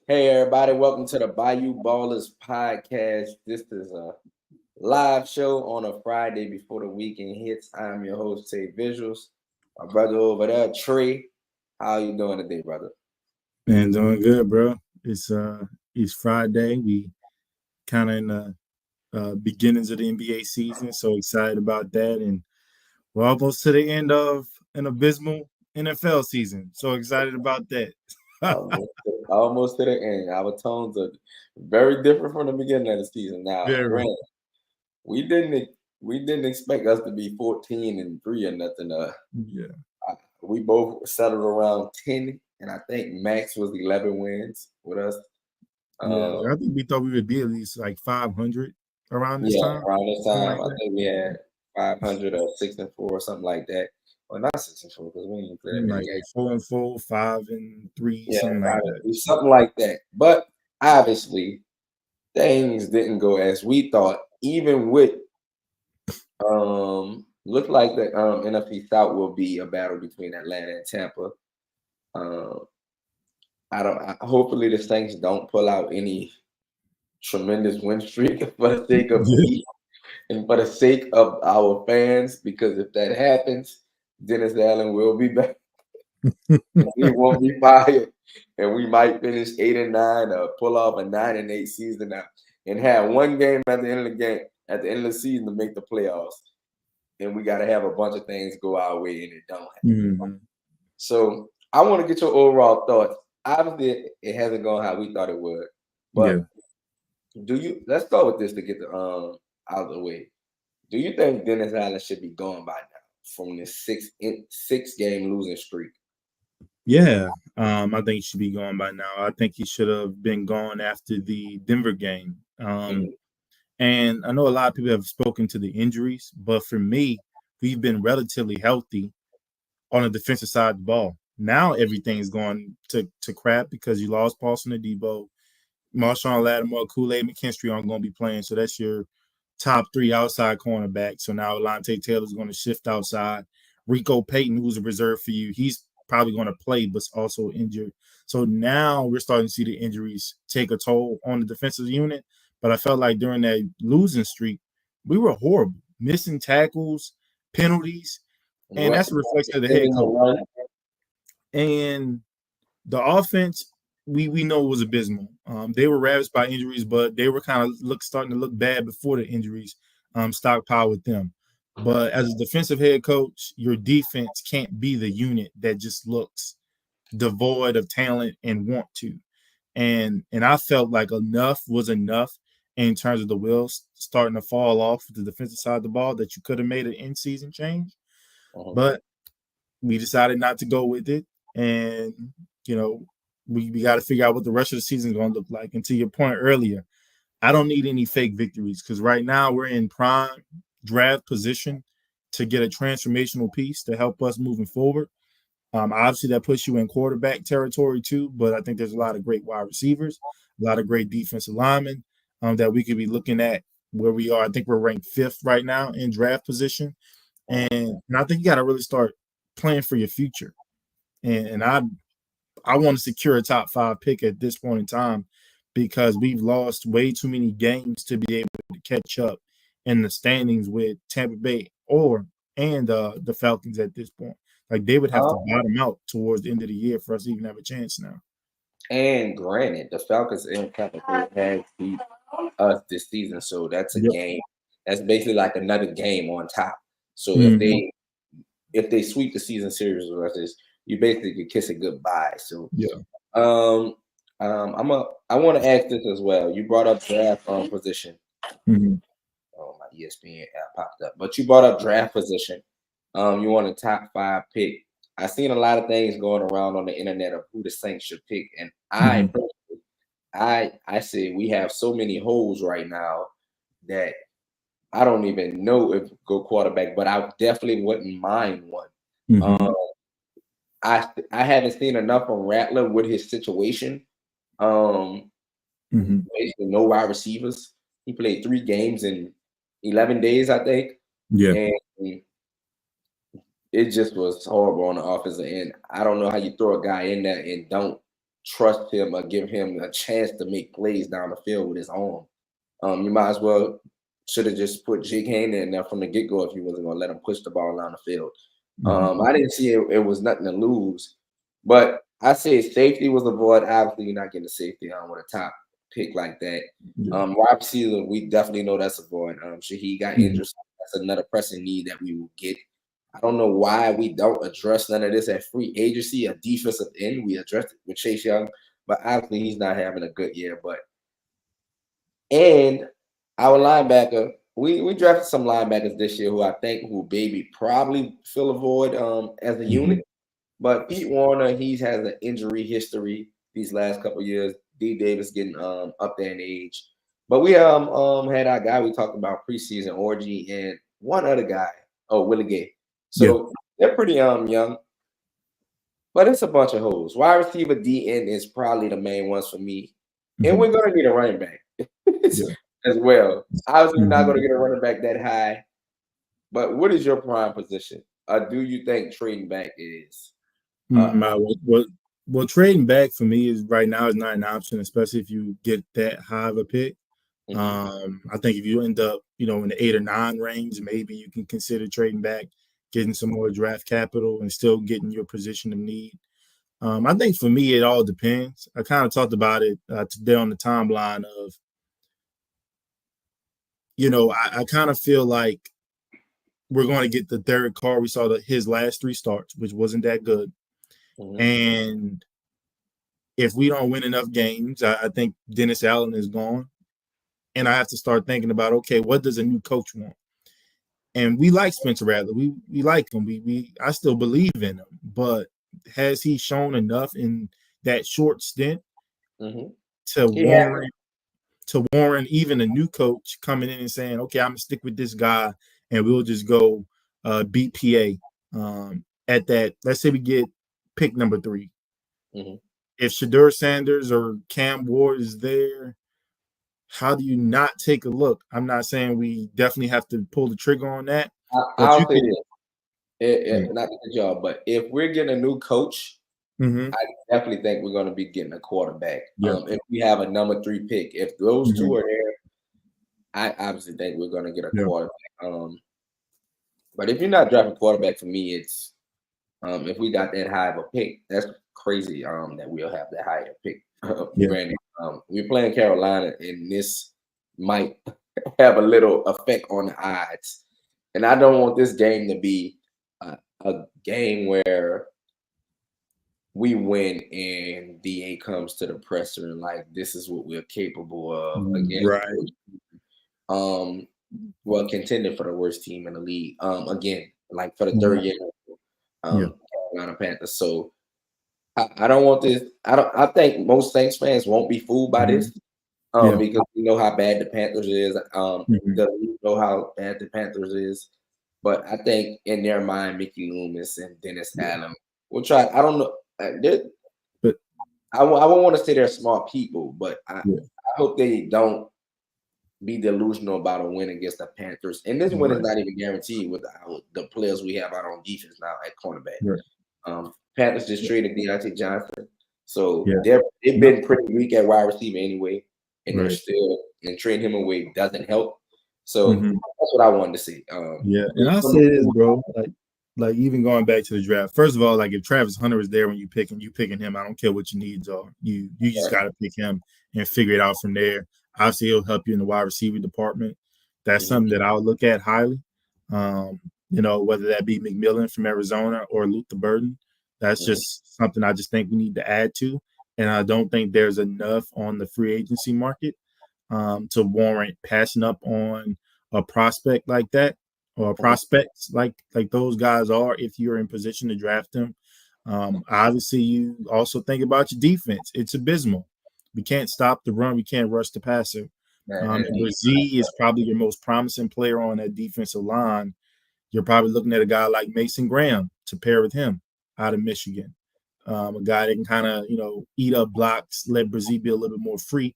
Hey everybody, welcome to the Bayou Ballers podcast. This is a live show on a Friday before the weekend hits. I'm your host, Tay Visuals. My brother over there, Trey. How you doing today, brother? Man, doing good, bro. It's Friday. We kind of in the beginnings of the NBA season, so excited about that, and we're almost to the end of an abysmal NFL season. So excited about that. Almost to the end. Our tones are very different from the beginning of the season. Now, Very, granted, we didn't we didn't expect us to be 14-3 or nothing. yeah, We both settled around 10, and I think max was 11 wins with us. yeah. Um, I think we thought we would be at least like 500 around this Yeah, time, around this something time, like I that. think we had 500 or 6-4 or something like that. Well, not 6-4 because we didn't play that many Like games. 4-4, 5-3, Yeah, something like that. something like that. But obviously, things didn't go as we thought. Even with looked like the NFC South will be a battle between Atlanta and Tampa. Um, I don't. Hopefully, the Saints don't pull out any tremendous win streak for the sake of Yeah. peace and for the sake of our fans, because if that happens, Dennis Allen will be back. He won't be fired, and we might finish 8-9 or pull off a 9-8 season now, and have one game at the end of the game at the end of the season to make the playoffs. And we got to have a bunch of things go our way, and it don't happen. Mhm. So I want to get your overall thoughts. Obviously, it hasn't gone how we thought it would, Yeah. but do you? Let's start with this to get the out of the way. Do you think Dennis Allen should be gone by now from this six game losing streak? Yeah, I think he should be gone by now. I think he should have been gone after the Denver game. Mhm. And I know a lot of people have spoken to the injuries, but for me, we've been relatively healthy on the defensive side of the ball. Now everything's going to crap because you lost Paulson Adebo, Marshawn Lattimore, Kool-Aid McKinstry aren't going to be playing. So that's your top three outside cornerback. So now Alante Taylor's going to shift outside. Rico Payton, who's a reserve for you, he's probably going to play, but also injured. So now we're starting to see the injuries take a toll on the defensive unit. But I felt like during that losing streak, we were horrible, missing tackles, penalties, and Run, that's a reflection of the head defending the coach. run. And the offense, we know was abysmal. They were ravaged by injuries, but they were kind of starting to look bad before the injuries stockpile with them. But as a defensive head coach, your defense can't be the unit that just looks devoid of talent and want to. And I felt like enough was enough in terms of the wheels starting to fall off the defensive side of the ball that you could have made an in-season change. Mhm. But we decided not to go with it. And, you know, we got to figure out what the rest of the season is going to look like. And to your point earlier, I don't need any fake victories because right now we're in prime draft position to get a transformational piece to help us moving forward. Obviously, that puts you in quarterback territory too, but I think there's a lot of great wide receivers, a lot of great defensive linemen that we could be looking at where we are. I think we're ranked fifth right now in draft position. And I think you got to really start playing for your future. And I want to secure a top five pick at this point in time because we've lost way too many games to be able to catch up in the standings with Tampa Bay and the Falcons at this point. Like they would have to Um, bottom out towards the end of the year for us to even have a chance now. and granted, the Falcons and Tampa Bay has beat us this season, so that's a Yep. game. That's basically like another game on top. So Hmm. if they sweep the season series with us, you basically could kiss it goodbye. So Yeah. um I want to ask this as well. You brought up draft position. Hmm. Oh, my ESPN app popped up. But you brought up draft position. You want a top five pick. I've seen a lot of things going around on the internet of who the Saints should pick, and Hmm. I say we have so many holes right now that I don't even know if go quarterback, but I definitely wouldn't mind one. Hmm. Um, I haven't seen enough from Rattler with his situation. Um, Hmm. Basically no wide receivers. He played 3 games in 11 days, I think, Yeah. and it just was horrible on the offensive end. I don't know how you throw a guy in there and don't. trust him or give him a chance to make plays down the field with his arm. You might as well should have just put Jake Hayner in there from the get go if you wasn't gonna let him push the ball down the field. I didn't see it was nothing to lose, but I say safety was a void. Obviously, you're not getting a safety with a top pick like that. Wide receiver, we definitely know that's a void. Shaheed got injured. So that's another pressing need that we will get. I don't know why we don't address none of this at free agency. A defensive end, we addressed it with Chase Young, but obviously he's not having a good year. And our linebacker, we drafted some linebackers this year who I think will maybe probably fill a void as a unit. But Pete Warner, he has an injury history these last couple of years. D Davis getting up there in age. But we had our guy we talked about preseason, Orgy, and one other guy, Willie Gay. So they're pretty young, but it's a bunch of holes. Wide receiver, DN is probably the main ones for me. And we're gonna need a running back as well. Obviously, we're not gonna get a running back that high. But what is your prime position? Do you think trading back is? Well, trading back for me is right now is not an option, especially if you get that high of a pick. I think if you end up, in the 8 or 9 range, maybe you can consider trading back, getting some more draft capital, and still getting your position of need. I think for me, it all depends. I kind of talked about it today on the timeline of, I kind of feel like we're going to get the Derek Carr. We saw his last 3 starts, which wasn't that good. And if we don't win enough games, I think Dennis Allen is gone. And I have to start thinking about, okay, what does a new coach want? And we like Spencer Rattler. We like him. I still believe in him. But has he shown enough in that short stint to warrant even a new coach coming in and saying, okay, I'm going to stick with this guy and we'll just go BPA at that. Let's say we get pick number 3. If Shedeur Sanders or Cam Ward is there, how do you not take a look? I'm not saying we definitely have to pull the trigger on that. I'll say this. Not the job, but if we're getting a new coach, I definitely think we're going to be getting a quarterback. If we have a number 3 pick, if those 2 are there, I obviously think we're going to get a quarterback. But if you're not drafting quarterback, for me, it's if we got that high of a pick, that's crazy. That we'll have that high of a pick. Brandon, we're playing Carolina, and this might have a little effect on the odds. And I don't want this game to be a game where we win and DA comes to the presser and like this is what we're capable of again. Well, contending for the worst team in the league. Again, like for the 3rd year, Carolina Panthers. So I don't want this. I think most Saints fans won't be fooled by this. Because we know how bad the Panthers is. We know how bad the Panthers is. But I think in their mind, Mickey Loomis and Dennis Allen will try. I don't know. But I won't want to say they're smart people, but I hope they don't be delusional about a win against the Panthers. And this win is not even guaranteed with the players we have out on defense now at cornerback. Panthers just traded Deontay Johnson. So they've been pretty weak at wide receiver anyway. And they're still, and trading him away doesn't help. So that's what I wanted to see. And I'll say this, bro. Like even going back to the draft. First of all, like if Travis Hunter is there when you picking him, I don't care what your needs are. You just got to pick him and figure it out from there. Obviously, he'll help you in the wide receiver department. That's something that I'll look at highly. Whether that be McMillan from Arizona or Luther Burden, that's just something I just think we need to add to. And I don't think there's enough on the free agency market to warrant passing up on a prospect like that or prospects like those guys are if you're in position to draft them. Obviously, you also think about your defense. It's abysmal. We can't stop the run. We can't rush the passer. Brazee is probably your most promising player on that defensive line. You're probably looking at a guy like Mason Graham to pair with him out of Michigan. A guy that can kind of, eat up blocks, let Brazee be a little bit more free.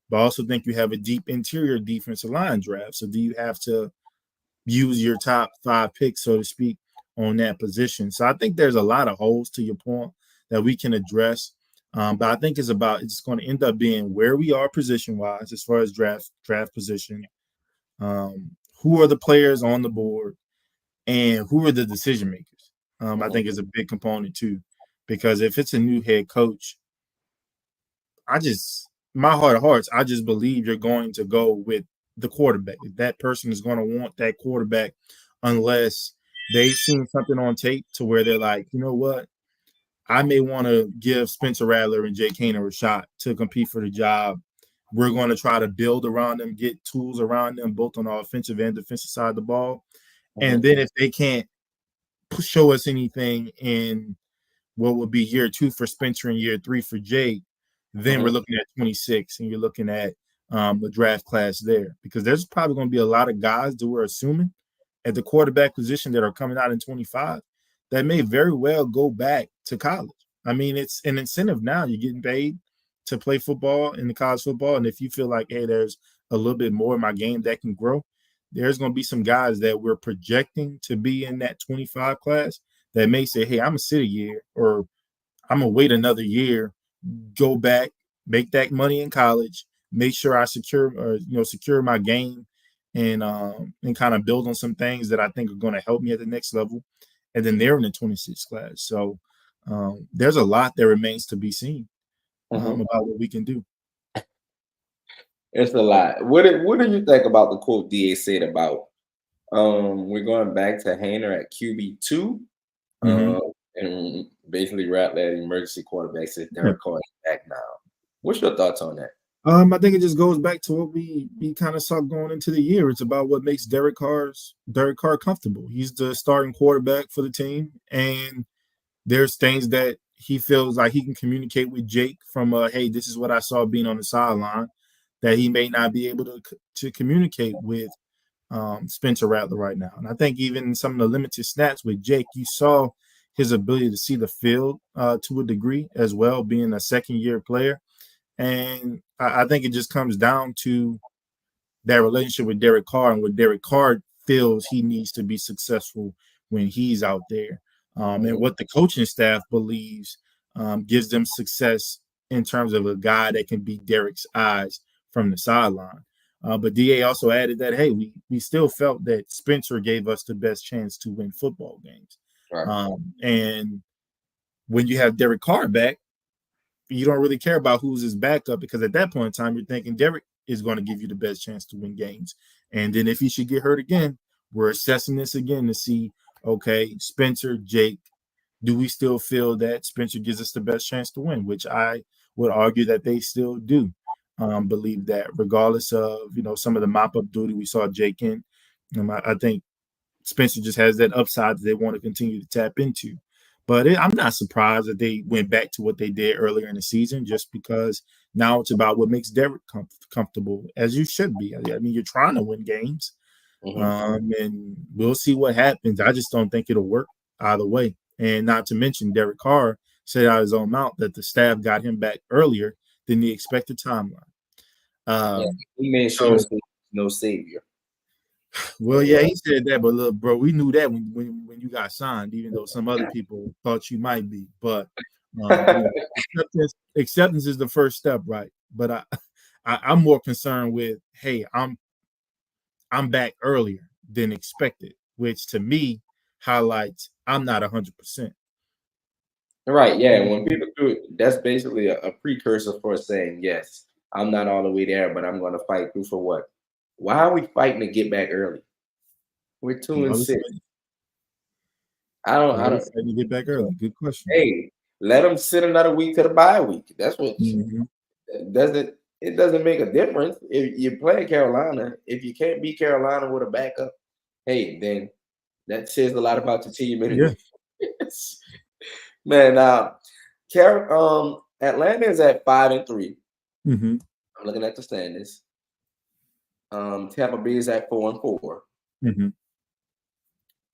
But I also think you have a deep interior defensive line draft. So do you have to use your top 5 picks, so to speak, on that position? So I think there's a lot of holes, to your point, that we can address. But I think it's going to end up being where we are position wise as far as draft position. Who are the players on the board, and who are the decision makers? I think is a big component too, because if it's a new head coach, my heart of hearts, I just believe you're going to go with the quarterback. That person is going to want that quarterback unless they've seen something on tape to where they're like, you know what, I may want to give Spencer Rattler and Jake Haener a shot to compete for the job. We're going to try to build around them, get tools around them, both on the offensive and defensive side of the ball. And then if they can't show us anything in what would be year 2 for Spencer and year 3 for Jake, then we're looking at 26, and you're looking at the draft class there, because there's probably going to be a lot of guys that we're assuming at the quarterback position that are coming out in 25 that may very well go back to college. I mean, it's an incentive now. You're getting paid to play football in the college football, and if you feel like, hey, there's a little bit more in my game that can grow, there's going to be some guys that we're projecting to be in that 25 class that may say, hey, I'm going to sit a year, or I'm going to wait another year, go back, make that money in college, make sure I secure my game, and kind of build on some things that I think are going to help me at the next level. And then they're in the 26 class. So there's a lot that remains to be seen about what we can do. It's a lot. What do you think about the quote DA said about we're going back to Haener at QB2, and basically Rattler at emergency quarterback since Derek Carr is back now? What's your thoughts on that? I think it just goes back to what we kind of saw going into the year. It's about what makes Derek Carr comfortable. He's the starting quarterback for the team, and there's things that he feels like he can communicate with Jake from hey, this is what I saw being on the sideline, that he may not be able to communicate with Spencer Rattler right now. And I think even some of the limited snaps with Jake, you saw his ability to see the field to a degree as well, being a second-year player. And I think it just comes down to that relationship with Derek Carr and what Derek Carr feels he needs to be successful when he's out there. And what the coaching staff believes gives them success in terms of a guy that can be Derek's eyes from the sideline. But DA also added that, hey, we still felt that Spencer gave us the best chance to win football games. Right. And when you have Derek Carr back, you don't really care about who's his backup, because at that point in time, you're thinking Derek is going to give you the best chance to win games. And then if he should get hurt again, we're assessing this again to see, okay, Spencer, Jake, do we still feel that Spencer gives us the best chance to win? Which I would argue that they still do believe that, regardless of, some of the mop-up duty we saw Jake in. I think Spencer just has that upside that they want to continue to tap into. But I'm not surprised that they went back to what they did earlier in the season, just because now it's about what makes Derek comfortable, as you should be. I mean, you're trying to win games, and we'll see what happens. I just don't think it'll work either way. And not to mention, Derek Carr said out of his own mouth that the staff got him back earlier than the expected timeline. He made sure no savior. Well, yeah, he said that, but look, bro, we knew that when you got signed, even though some other people thought you might be. But acceptance is the first step, right? But I'm more concerned with, hey, I'm back earlier than expected, which to me highlights I'm not 100%. Right. Yeah. When people do it, that's basically a precursor for saying, yes, I'm not all the way there, but I'm going to fight through for what? Why are we fighting to get back early? We're 2-6. I don't fighting to get back early. Good question. Hey, let them sit another week to the bye week. That's what it doesn't make a difference. If you're playing Carolina, if you can't beat Carolina with a backup, hey, then that says a lot about the team anyway. Yeah. Man, Atlanta is at 5-3. I'm looking at the standings. Tampa Bay is at 4-4.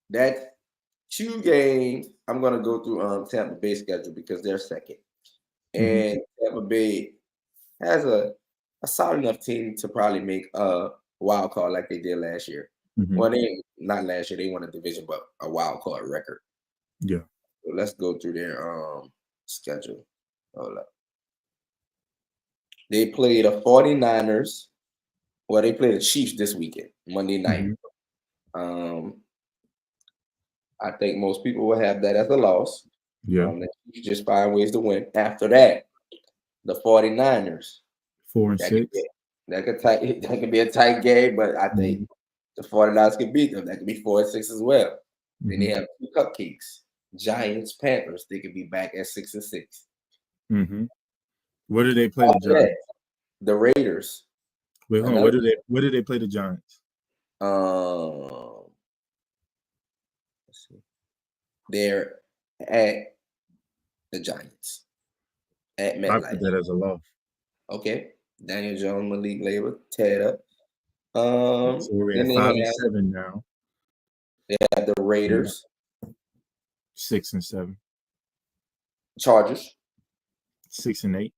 That's 2 games. I'm gonna go through Tampa Bay schedule because they're second, and Tampa Bay has a solid enough team to probably make a wild card like they did last year. Well, they not last year. They won a division, but a wild card record. Yeah. So let's go through their schedule. Hold up. They play the 49ers. Well, they play the Chiefs this weekend, Monday night. Um, I think most people will have that as a loss. Yeah. The Chiefs just find ways to win. After that, the 49ers. 4-6. That could be a tight game, but I think the 49ers can beat them. That could be 4-6 as well. Then they have two cupcakes. Giants, Panthers. They could be back at 6-6. Where do they play the Giants? The Raiders. Wait, hold on. Where do they play the Giants? Let's see. They're at the Giants at MetLife. I put that as a loss. Okay. Daniel Jones, Malik Labor, tear it up. So we're at 5-7 now. They have the Raiders. 6-7. Chargers. 6-8.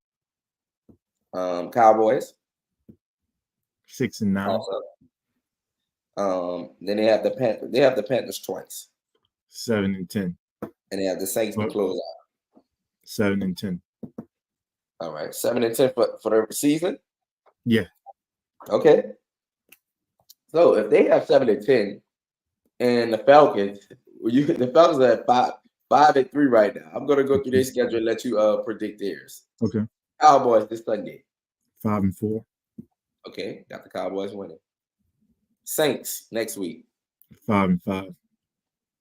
Cowboys. 6-9. Then they have the Panthers. They have the Panthers twice. 7-10. And they have the Saints to close out. 7-10. All right, 7-10 for the season. Yeah. Okay. So if they have 7-10, and the Falcons are at 5-3 right now. I'm gonna go through their schedule and let you predict theirs. Okay. Cowboys this Sunday. 5-4. Okay, got the Cowboys winning. Saints next week. 5-5.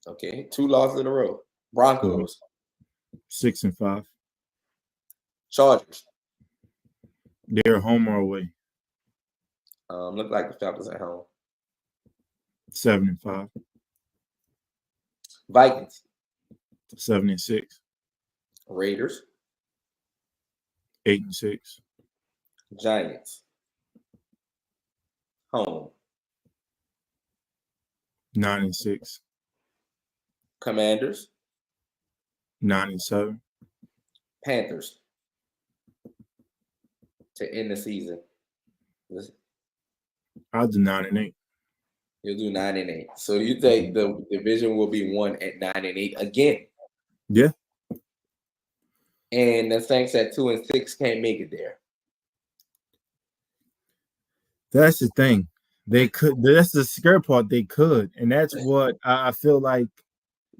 Okay, 2 losses in a row. Broncos. 6-5. Chargers. They're home or away. Look like the Falcons at home. 7-5. Vikings. 7-6. Raiders. 8-6. Giants. Home. 9-6. Commanders. 9-7. Panthers. To end the season. I'll do 9-8. You'll do 9-8. So you think the division will be won at 9-8 again? Yeah. And the Saints at 2-6 can't make it there. That's the thing. They could. That's the scary part. They could, and that's what I feel like.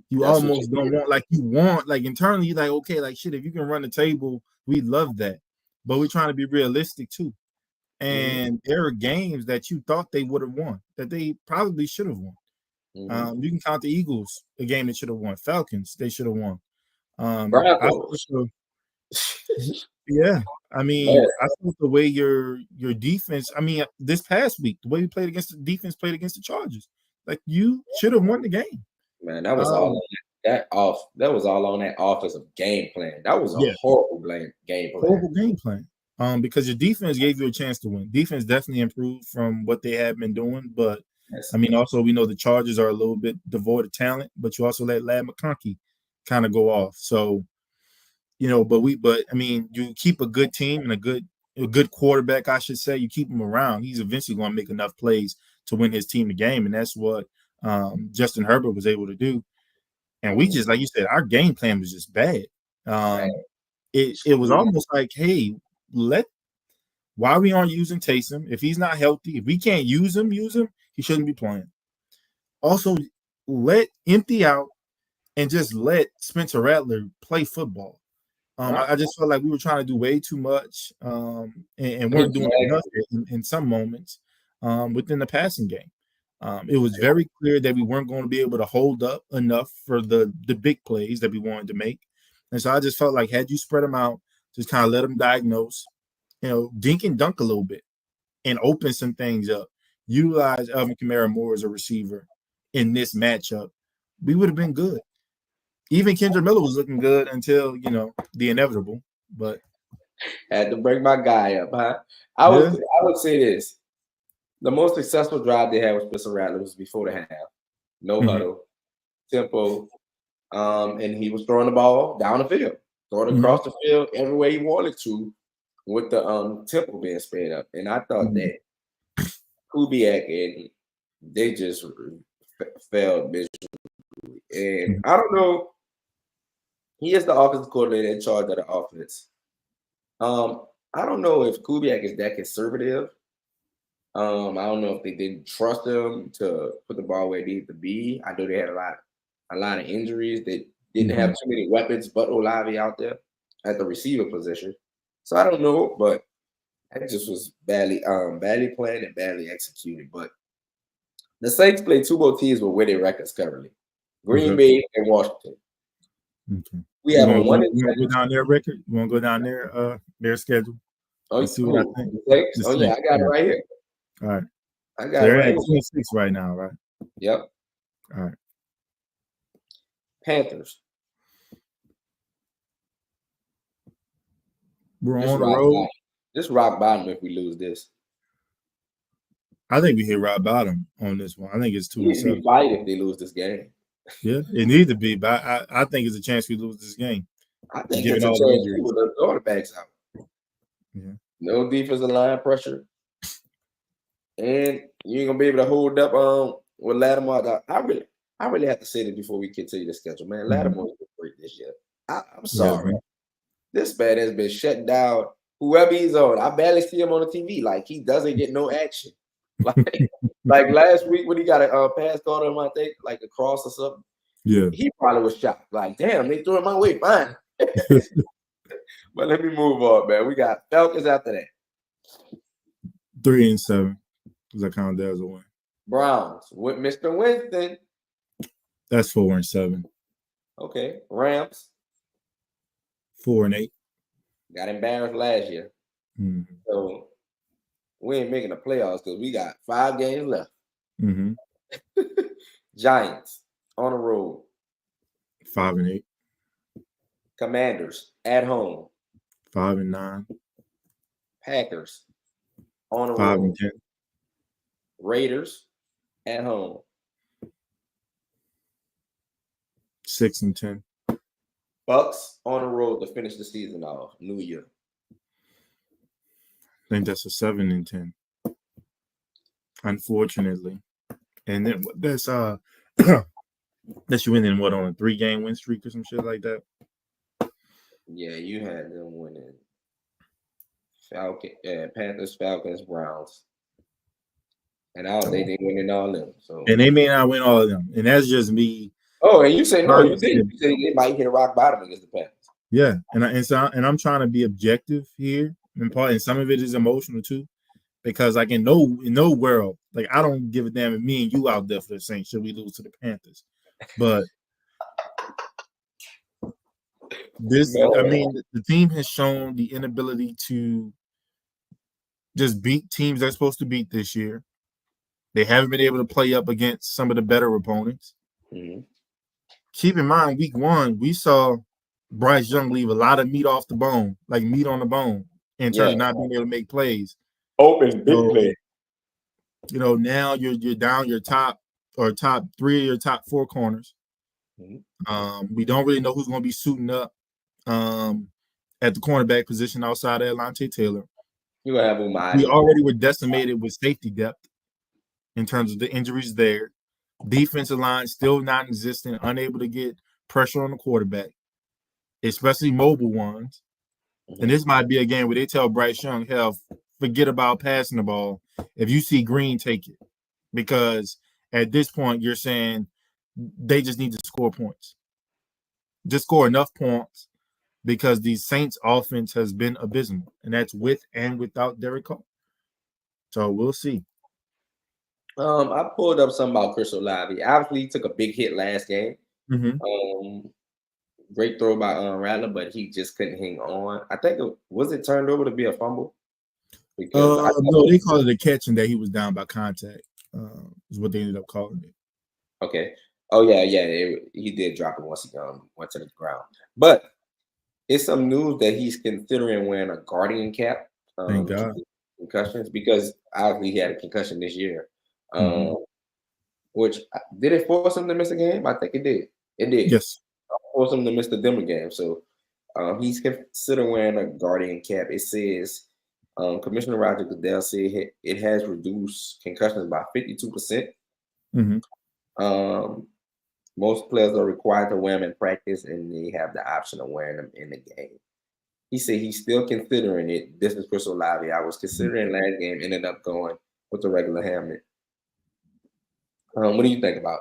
You almost don't want. Like you want. Like internally, you're like, okay, like shit. If you can run the table, we love that. But we're trying to be realistic too. And there are games that you thought they would have won, that they probably should have won. You can count the Eagles, a game they should have won. Falcons, they should have won. Yeah, I mean, I thought the way your defense. I mean, this past week, the way you played against the defense, played against the Chargers, like you should have won the game. Man, that was all on that was all on that offensive game plan. That was a horrible game plan. Horrible game plan. Because your defense gave you a chance to win. Defense definitely improved from what they had been doing, but I mean, also we know the Chargers are a little bit devoid of talent, but you also let Ladd McConkey kind of go off. So, but I mean, you keep a good team and a good quarterback, I should say. You keep him around. He's eventually going to make enough plays to win his team the game, and that's what Justin Herbert was able to do. And we just, like you said, our game plan was just bad. It was almost like, hey. Why we aren't using Taysom? If he's not healthy, if we can't use him, he shouldn't be playing. Also, empty out and just let Spencer Rattler play football. I just felt like we were trying to do way too much and weren't doing enough in some moments within the passing game. It was very clear that we weren't going to be able to hold up enough for the big plays that we wanted to make. And so I just felt like had you spread them out, just kind of let them diagnose, dink and dunk a little bit and open some things up. Utilize Alvin Kamara more as a receiver in this matchup. We would have been good. Even Kendra Miller was looking good until, the inevitable. But had to bring my guy up, huh? I would say this. The most successful drive they had with Spencer Rattler was before the half. No huddle, tempo, and he was throwing the ball down the field. Throwing across the field every way he wanted to with the tempo being sped up. And I thought that Kubiak and they just failed miserably. And I don't know. He is the offensive coordinator in charge of the offense. I don't know if Kubiak is that conservative. I don't know if they didn't trust him to put the ball where it needed to be. I know they had a lot of injuries. They didn't have too many weapons but Olave out there at the receiver position. So I don't know, but that just was badly planned and badly executed. But the Saints play two more teams with winning records currently: Green Okay. Bay and Washington. Okay. We You have a want one. to go down their record? You want to go down their schedule Oh, and see what I who? think? The Saints? The Oh yeah, Saints. I got it Yeah. right here. All right. I got it They're right at here. 26 right now, right? Yep. All right. Panthers. We're Just on the rock road. bottom. Just rock bottom if we lose this. I think we hit rock bottom on this one. I think it's We need to 2-7. be fighting if they lose this game. Yeah, it needs to be, but I think it's a chance we lose this game. I think Given it's a all chance the too injuries. with the quarterbacks out. Yeah. No defensive line pressure. And you ain't gonna be able to hold up with Lattimore. I really have to say this before we continue the schedule, man. Lattimore's been great this year. I'm Yeah, sorry. This man has been shut down. Whoever he's on, I barely see him on the TV. Like he doesn't get no action. Like last week when he got a pass called him, I think, like a cross or something. Yeah. He probably was shocked. Like, damn, they threw it my way. Fine. But let me move on, man. We got Falcons after that. 3-7. Because I count that as a win. Browns with Mr. Winston. That's 4-7. Okay. Rams 4-8. got embarrassed last year. Mm-hmm. So we ain't making the playoffs because we got 5 games left. Mm-hmm. Giants on the road. 5-8. Commanders at home. 5-9. Packers on the 5 road. and 10. Raiders at home. 6-10. Bucks on the road to finish the season off. New Year. I think that's a 7-10. Unfortunately. And then that's that's you winning what on a 3-game win streak or some shit like that. Yeah, you had them winning. Panthers, Falcons, Browns. And they didn't win all of them. So and they may not win all of them. And that's just me. Oh, and you say no, you did. You said they might hit a rock bottom against the Panthers. Yeah, and I'm trying to be objective here, and some of it is emotional too, because like in no world, like I don't give a damn if me and you out there for the Saints should we lose to the Panthers, but the team has shown the inability to just beat teams they're supposed to beat this year. They haven't been able to play up against some of the better opponents. Mm-hmm. Keep in mind, week 1 we saw Bryce Young leave a lot of meat off the bone, like meat on the bone, in terms of not being able to make plays. Open big play. Now you're down your top 3 or your top 4 corners. Mm-hmm. We don't really know who's going to be suiting up at the cornerback position outside of Alontae Taylor. You gonna have Umadi. We already were decimated with safety depth in terms of the injuries there. Defensive line still non-existent, unable to get pressure on the quarterback, especially mobile ones. Mm-hmm. And this might be a game where they tell Bryce Young, hell, forget about passing the ball. If you see green, take it. Because at this point, you're saying they just need to score points. Just score enough points because the Saints offense has been abysmal. And that's with and without Derek Carr. So we'll see. I pulled up something about Chris Olave. Obviously, he took a big hit last game. Mm-hmm. Great throw by Rattler, but he just couldn't hang on. I think it turned over to be a fumble? No, they called it a catch and that he was down by contact. Is what they ended up calling it. Okay. Oh yeah. He did drop it once he went to the ground. But it's some news that he's considering wearing a guardian cap. Thank God. Concussions, because obviously he had a concussion this year. Which did it force him to miss a game? I think it did. It did. Yes. Force him to miss the Denver game. So he's considering wearing a guardian cap. It says Commissioner Roger Goodell said it has reduced concussions by 52%. Mm-hmm. Most players are required to wear them in practice, and they have the option of wearing them in the game. He said he's still considering it. This is Chris Olave. I was considering last game, ended up going with the regular helmet. What do you think about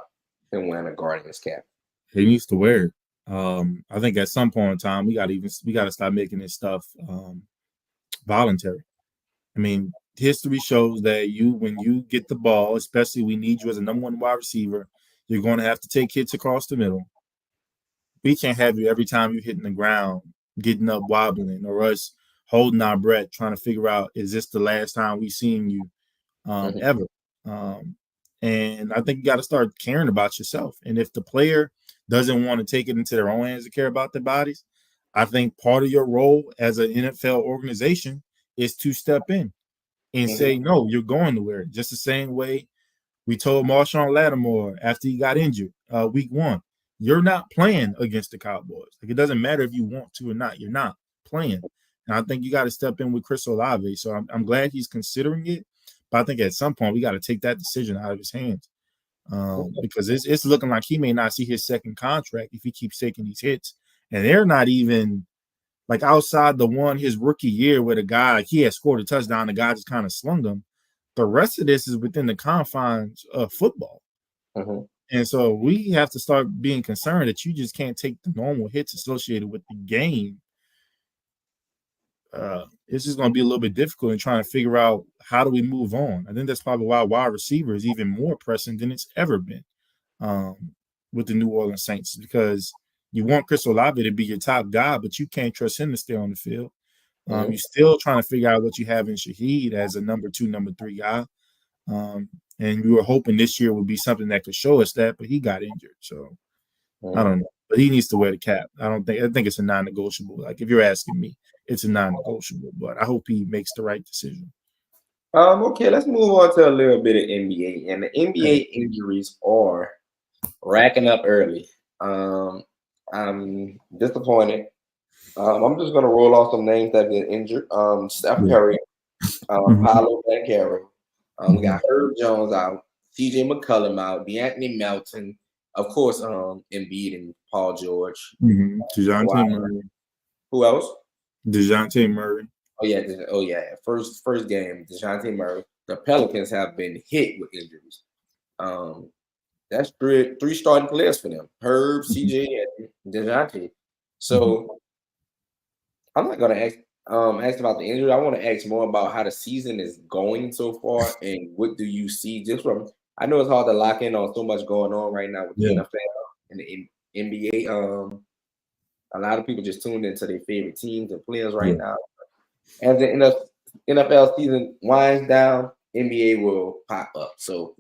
him wearing a Guardians cap? He needs to wear it. I think at some point in time we got to stop making this stuff voluntary. I mean, history shows that when you get the ball, especially we need you as a number one wide receiver, you're going to have to take hits across the middle. We can't have you every time you're hitting the ground, getting up wobbling, or us holding our breath, trying to figure out, is this the last time we've seen you ever? And I think you got to start caring about yourself. And if the player doesn't want to take it into their own hands to care about their bodies, I think part of your role as an NFL organization is to step in and say, no, you're going to wear it. Just the same way we told Marshawn Lattimore after he got injured week 1, you're not playing against the Cowboys. Like, it doesn't matter if you want to or not. You're not playing. And I think you got to step in with Chris Olave. So I'm glad he's considering it. But I think at some point we got to take that decision out of his hands because it's looking like he may not see his second contract if he keeps taking these hits. And they're not even like outside the one his rookie year where the guy, like, he had scored a touchdown, the guy just kind of slung him. The rest of this is within the confines of football. And so we have to start being concerned that you just can't take the normal hits associated with the game. It's just going to be a little bit difficult in trying to figure out how do we move on. I think that's probably why wide receiver is even more pressing than it's ever been with the New Orleans Saints, because you want Chris Olave to be your top guy, but you can't trust him to stay on the field. You're still trying to figure out what you have in Shaheed as a number 2, number 3 guy. And we were hoping this year would be something that could show us that, but he got injured. So I don't know. But he needs to wear the cap. I think it's a non-negotiable. Like, if you're asking me, it's a non-negotiable, but I hope he makes the right decision. Okay, let's move on to a little bit of NBA. And the NBA injuries are racking up early. I'm disappointed. I'm just gonna roll off some names that have been injured. Steph Curry, Paolo Banchero. We got Herb Jones out, CJ McCollum out, DeAnthony Melton, of course, Embiid and Paul George. DeJounte Murray. Who else? DeJounte Murray. Oh yeah. First game, DeJounte Murray. The Pelicans have been hit with injuries. That's three starting players for them: Herb, CJ, and DeJounte. So I'm not gonna ask about the injury. I want to ask more about how the season is going so far, and what do you see just from? I know it's hard to lock in on so much going on right now with the NFL and the NBA. A lot of people just tuned into their favorite teams and players right now. As the NFL season winds down, NBA will pop up. So,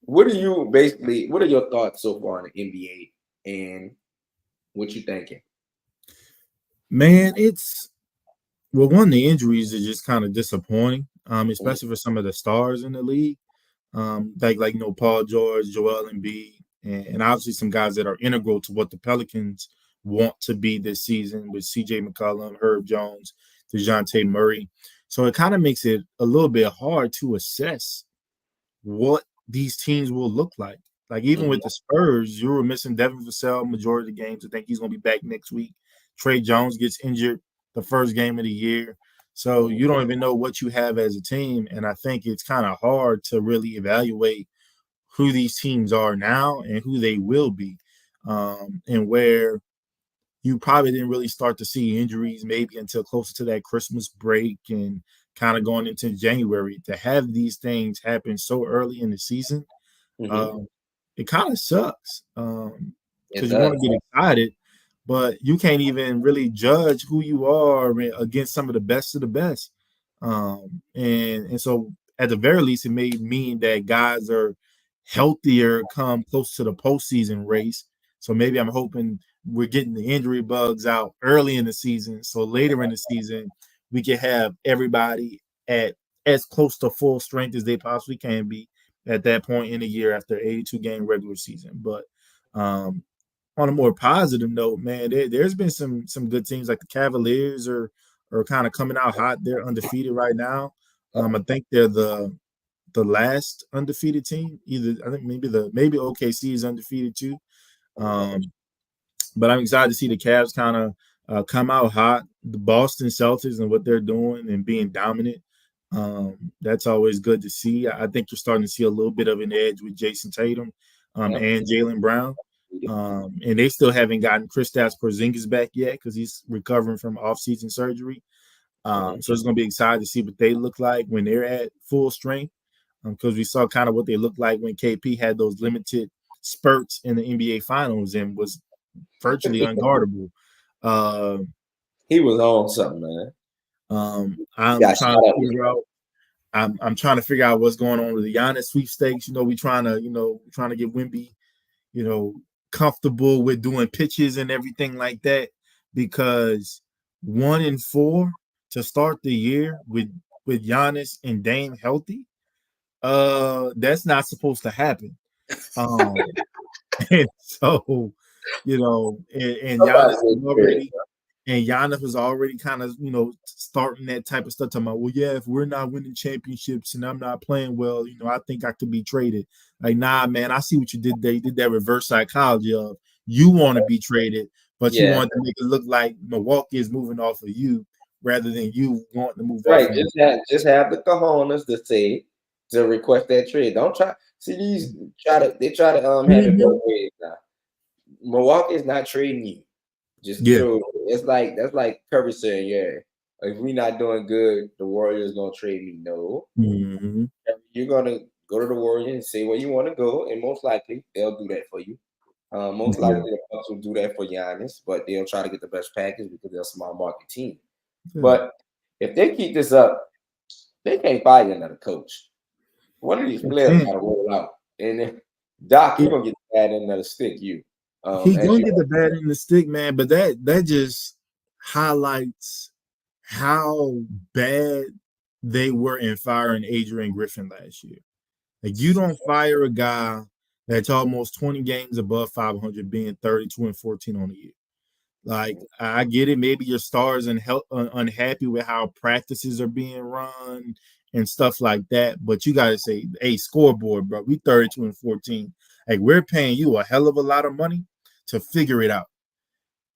what are your thoughts so far on the NBA and what you thinking? Man, one, the injuries are just kind of disappointing, especially for some of the stars in the league, like Paul George, Joel Embiid, and obviously some guys that are integral to what the Pelicans want to be this season with CJ McCollum, Herb Jones, DeJounte Murray. So it kind of makes it a little bit hard to assess what these teams will look like. Like, even with the Spurs, you were missing Devin Vassell majority of the games. I think he's going to be back next week. Trey Jones gets injured the first game of the year. So you don't even know what you have as a team. And I think it's kind of hard to really evaluate who these teams are now and who they will be, and where you probably didn't really start to see injuries maybe until closer to that Christmas break and kind of going into January. To have these things happen so early in the season, it kind of sucks because you want to get excited, but you can't even really judge who you are against some of the best of the best. And so at the very least, it may mean that guys are healthier come close to the postseason race. So maybe I'm hoping we're getting the injury bugs out early in the season, so later in the season we can have everybody at as close to full strength as they possibly can be at that point in the year after 82-game regular season. But on a more positive note, man, there's been some good teams. Like the Cavaliers are kind of coming out hot. They're undefeated right now. I think they're the last undefeated team. I think maybe OKC is undefeated too. But I'm excited to see the Cavs kind come out hot. The Boston Celtics and what they're doing and being dominant. That's always good to see. I think you're starting to see a little bit of an edge with Jason Tatum Yep. and Jaylen Brown. And they still haven't gotten Kristaps Porzingis back yet because he's recovering from off-season surgery. So it's going to be exciting to see what they look like when they're at full strength because we saw kind of what they looked like when KP had those limited spurts in the NBA Finals and was virtually unguardable. He was on something, man. I'm trying to figure out what's going on with the Giannis sweepstakes. You know, we're trying to get Wemby, comfortable with doing pitches and everything like that because 1-4 to start the year with Giannis and Dame healthy, that's not supposed to happen. And so, and Giannis was already kind of, starting that type of stuff. Talking about, well, yeah, if we're not winning championships and I'm not playing well, I think I could be traded. Like, nah, man, I see what you did there. You did that reverse psychology of you want to be traded, but you want to make it look like Milwaukee is moving off of you rather than you wanting to move off. Right, just have the cojones to request that trade. Don't try. See they try to have it both ways now. Milwaukee is not trading you. Just get over it. It's like that's like Curry saying, "Yeah, if we're not doing good, the Warriors gonna trade me." No, you're gonna go to the Warriors and say where you want to go, and most likely they'll do that for you. Most likely the Bucks will do that for Giannis, but they'll try to get the best package because they're a small market team. But if they keep this up, they can't find another coach. One of these players got to roll out, and then Doc, you're gonna get the bad end of the stick. He gonna get the bad end of the stick, man. But that just highlights how bad they were in firing Adrian Griffin last year. Like, you don't fire a guy that's almost 20 games above 500, being 32-14 on the year. Like, I get it. Maybe your stars unhappy with how practices are being run and stuff like that. But you got to say, hey, scoreboard, bro. We 32-14. Like, we're paying you a hell of a lot of money to figure it out.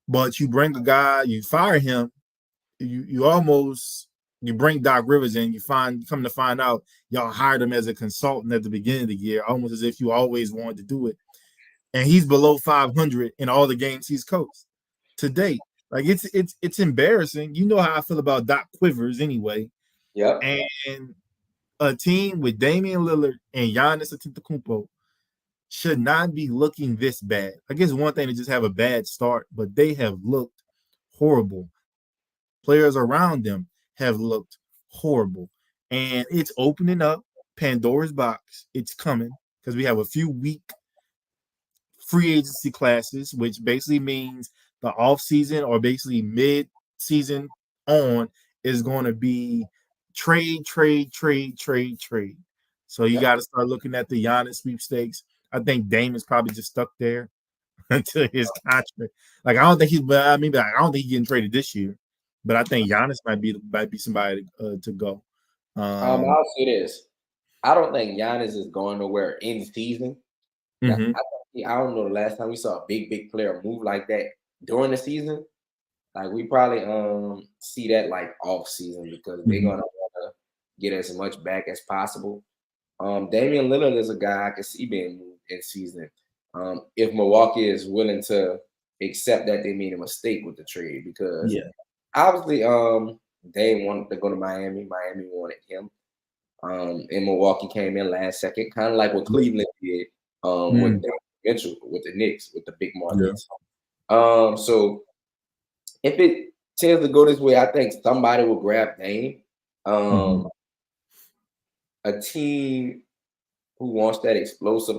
But you bring a guy, you fire him, you bring Doc Rivers in, come to find out y'all hired him as a consultant at the beginning of the year, almost as if you always wanted to do it. And he's below 500 in all the games he's coached to date. Like, it's embarrassing. You know how I feel about Doc Quivers anyway. Yeah. And a team with Damian Lillard and Giannis Antetokounmpo should not be looking this bad. I guess one thing to just have a bad start, but they have looked horrible. Players around them have looked horrible. And it's opening up Pandora's box. It's coming because we have a few weak free agency classes, which basically means the offseason or basically mid-season on is going to be trade. So you got to start looking at the Giannis sweepstakes. I think Dame is probably just stuck there until his contract. Like, I don't think I don't think he's getting traded this year, but I think Giannis might be somebody to go. I'll say this: I don't think Giannis is going nowhere in season. I don't know the last time we saw a big player move like that during the season. Like, we probably see that like off season because they're gonna want to get as much back as possible. Damian Lillard is a guy I can see being moved in season. If Milwaukee is willing to accept that they made a mistake with the trade, because obviously they wanted to go to Miami. Miami wanted him. And Milwaukee came in last second, kind of like what Cleveland did with Mitchell, with the Knicks, with the big markets. So if it tends to go this way, I think somebody will grab Dame. A team who wants that explosive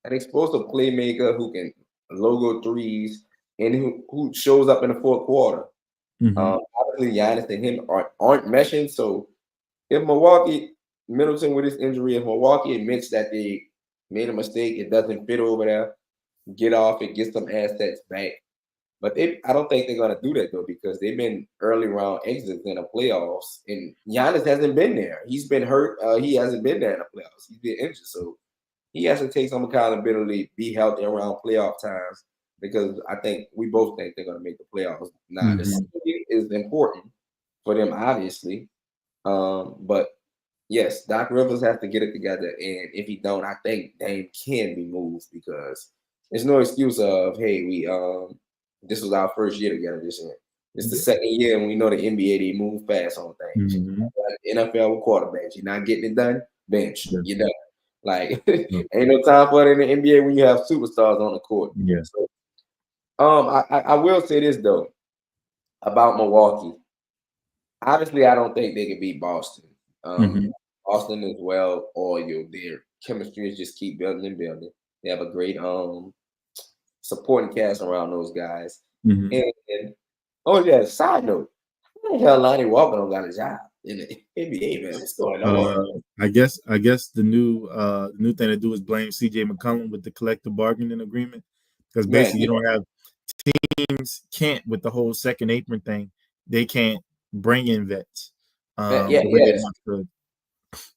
playmaker who can logo threes and who shows up in the fourth quarter. Obviously, Giannis and him aren't meshing. So if Middleton with his injury, if Milwaukee admits that they made a mistake, it doesn't fit over there, get off and get some assets back. But I don't think they're going to do that, though, because they've been early round exits in the playoffs, and Giannis hasn't been there. He's been hurt. He hasn't been there in the playoffs. He's been injured. So he has to take some accountability, be healthy around playoff times. because I think we both think they're going to make the playoffs. Now, the Mhm. seeding is important for them, obviously. But yes, Doc Rivers has to get it together, and if he don't, I think Dame can be moved because there's no excuse of hey, we this was our first year together this year. It's the second year, and we know the NBA they move fast on things. Mhm. Like NFL with quarterbacks, you're not getting it done, bench, Yeah. you're done. Like Yeah. ain't no time for it in the NBA when you have superstars on the court. Yeah. So, I will say this though about Milwaukee. Obviously, I don't think they can beat Boston. Mhm. Boston is well oiled. Their chemistry is just keep building and building. They have a great supporting cast around those guys. Mhm. And oh yeah, side note, how the hell Lonnie Walker don't got a job in the NBA, man? What's going on? Uh, I guess the new thing to do is blame CJ McCollum with the collective bargaining agreement because Man, basically you don't have teams can't with the whole second apron thing. They can't bring in vets yeah, the way they yes. once could.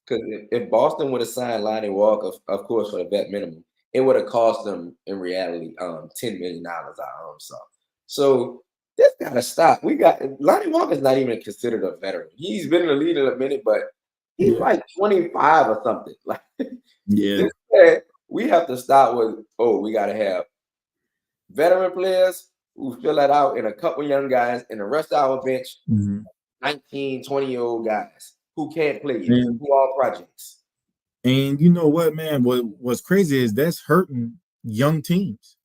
Because if Boston would have signed Lonnie Walker, of course, for the vet minimum, it would have cost them in reality $10 million. So this gotta stop. We got Lonnie Walker's not even considered a veteran. He's been in the league in a minute, but he's Yeah, like 25 or something. Like yeah. this man, we have to start with we gotta have veteran players who fill that out and a couple young guys and the rest of our bench, Mhm. 19, 20-year-old guys who can't play yet, And who are projects. and you know what, man? What's crazy is that's hurting young teams,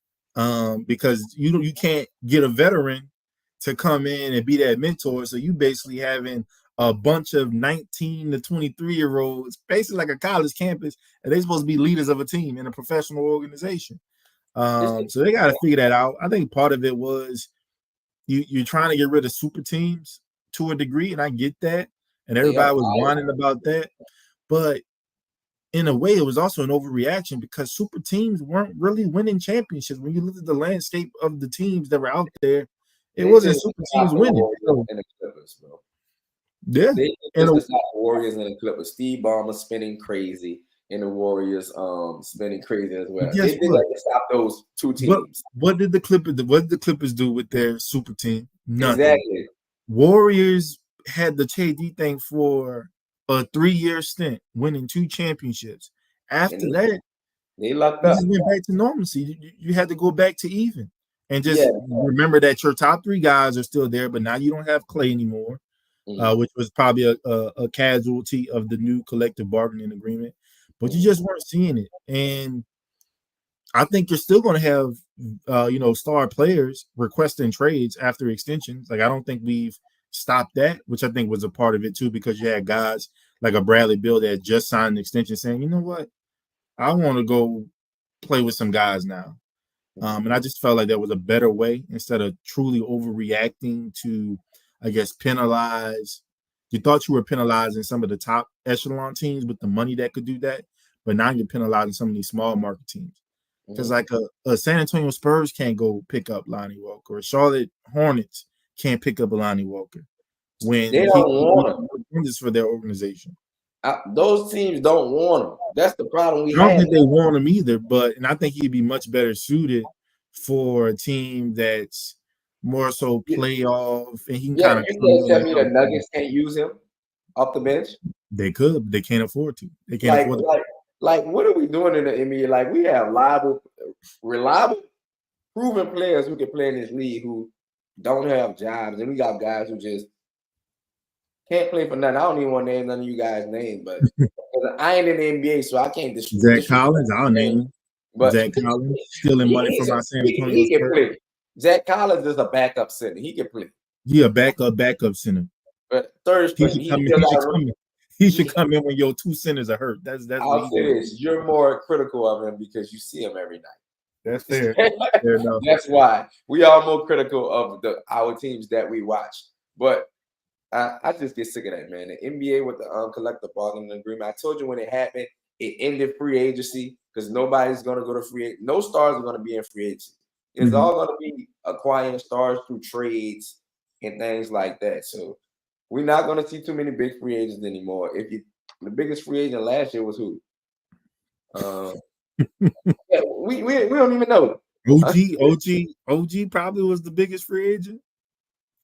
because you can't get a veteran to come in and be that mentor. So you basically having a bunch of 19 to 23-year-olds, basically like a college campus, and they're supposed to be leaders of a team in a professional organization. It's So they got to figure that out. I think part of it was you're trying to get rid of super teams to a degree, and I get that, and they are everybody was biased. whining about that, but in a way, it was also an overreaction because super teams weren't really winning championships. When you look at the landscape of the teams that were out there, it They wasn't just super stop teams the winning. Warriors So and the Clippers, bro. yeah, They and just stop the Warriors and the Clippers. Steve Ballmer spinning crazy, and the Warriors spinning crazy as well. guess They what? like to stop those two What teams. what did the Clippers do with their super team? Nothing. Exactly. Warriors had the KD thing for a 3-year stint, winning 2 championships. And After that, they lucked you up. just went back to normalcy. You had to go back to even, and Yeah. just remember that your top 3 guys are still there, but now you don't have Clay anymore, Mhm. which was probably a casualty of the new collective bargaining agreement. But you Mhm. just weren't seeing it, and I think you're still going to have star players requesting trades after extensions. Like I don't think we've stopped that, which I think was a part of it too, because you had guys like a Bradley Beal that just signed an extension saying, you know what, I want to go play with some guys now. Mhm. And I just felt like that was a better way instead of truly overreacting to, I guess, penalize. You thought you were penalizing some of the top echelon teams with the money that could do that, but now you're penalizing some of these small market teams. Because Mhm. like a San Antonio Spurs can't go pick up Lonnie Walker, or Charlotte Hornets can't pick up a Lonnie Walker They when he don't want them. wins for their organization. Those teams don't want them. That's the problem we I don't have think now. they want him either, and I think he'd be much better suited for a team that's more so playoff, and he can Yeah, kind of you come can't in tell and me the help. Nuggets can't use him off the bench. They could, but they can't afford to. They can't Like, afford to. like, like, what are we doing in the NBA? Like, we have reliable, proven players who can play in this league who don't have jobs, and we got guys who just can't play for nothing. I don't even want to name none of you guys' names, but I ain't in the NBA, so I can't Zach disrespect Collins, I'll the name. name him. But Zach Collins stealing money from our San Antonio he can Spurs. play. Zach Collins is a backup center. He can play. Yeah, backup center. But third He string, should he come in. still He got should to. come in. He should come in when your 2 centers are hurt. That's what I'll he say doing. this: you're more critical of him because you see him every That's night. fair. Fair enough. That's why we are more critical of our teams that we watch. But I just get sick of that, man. The NBA with the collective bargaining agreement. I told you when it happened, it ended free agency because nobody's going to go to free. No stars are going to be in free agency. It's Mhm. all going to be acquiring stars through trades and things like that. So we're not going to see too many big free agents anymore. The biggest free agent last year was who? Yeah, we don't even know. OG probably was the biggest free agent.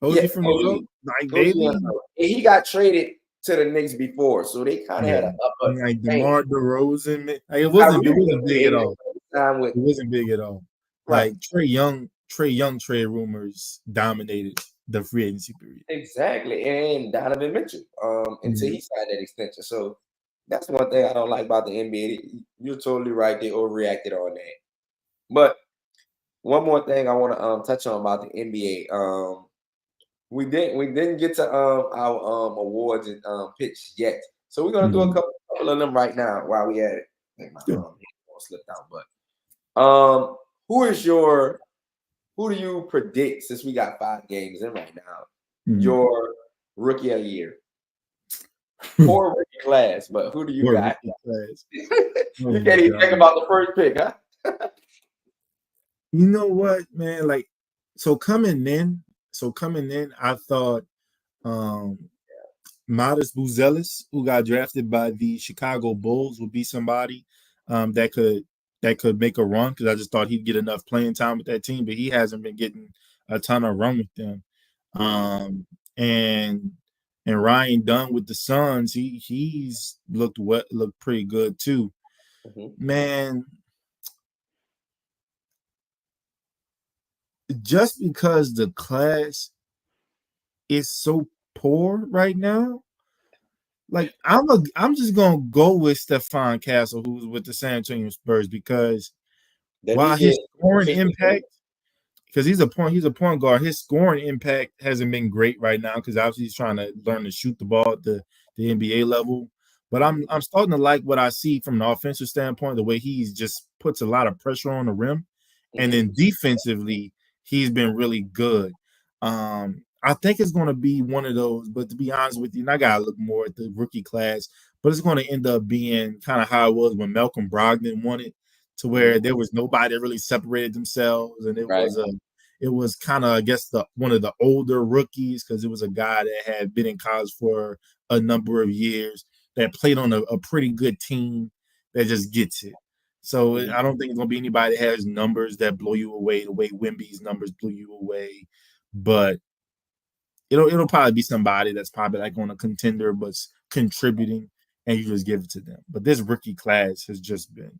Yeah, OG from New York, like OG maybe Anunoby. And he got traded to the Knicks before, so they kind of yeah, had an upper. like Hey, DeMar DeRozan. Like, it Kyrie was wasn't a big free at agent all. at the time with It wasn't big at all. right. Like Trey Young trade rumors dominated the free agency period. Exactly, and Donovan Mitchell, until Mhm. he signed that extension. So that's one thing I don't like about the NBA. You're totally right; they overreacted on that. But one more thing I want to touch on about the NBA. We didn't get to our awards and pitch yet, so we're gonna do a Mhm. couple of them right now while we at it. I think my Yeah. headphone slipped out, but who is your who do you predict, since we got 5 games in right now, Mhm. your rookie of the year or rookie class? But who do you Or got? rookie class. Oh You my can't even think god. about the first pick, huh? You know what, man? Like, so coming in, I thought um Modest Buzelis, who got drafted by the Chicago Bulls, would be somebody that could make a run, because I just thought he'd get enough playing time with that team, but he hasn't been getting a ton of run with them. Um, and Ryan Dunn with the Suns, he's looked pretty good too. Mhm. Man, just because the class is so poor right now, like I'm just gonna go with Stephon Castle, who's with the San Antonio Spurs, because Let me while get his scoring official. impact, because he's a point guard, his scoring impact hasn't been great right now, because obviously he's trying to learn to shoot the ball at the NBA level. But I'm starting to like what I see from an offensive standpoint, the way he's just puts a lot of pressure on the rim, and Mhm. then defensively he's been really good. I think it's going to be one of those, but to be honest with you, and I gotta look more at the rookie class, but it's going to end up being kind of how it was when Malcolm Brogdon won it, to Mhm. where there was nobody that really separated themselves, and Right. it was kind of, I guess, the one of the older rookies, because it was a guy that had been in college for a number of years, that played on a pretty good team, that just gets it. So Mhm. I don't think it's gonna be anybody that has numbers that blow you away the way Wimby's numbers blew you away, but it'll probably be somebody that's probably like on a contender but's contributing, and you just give it to them. But this rookie class has just been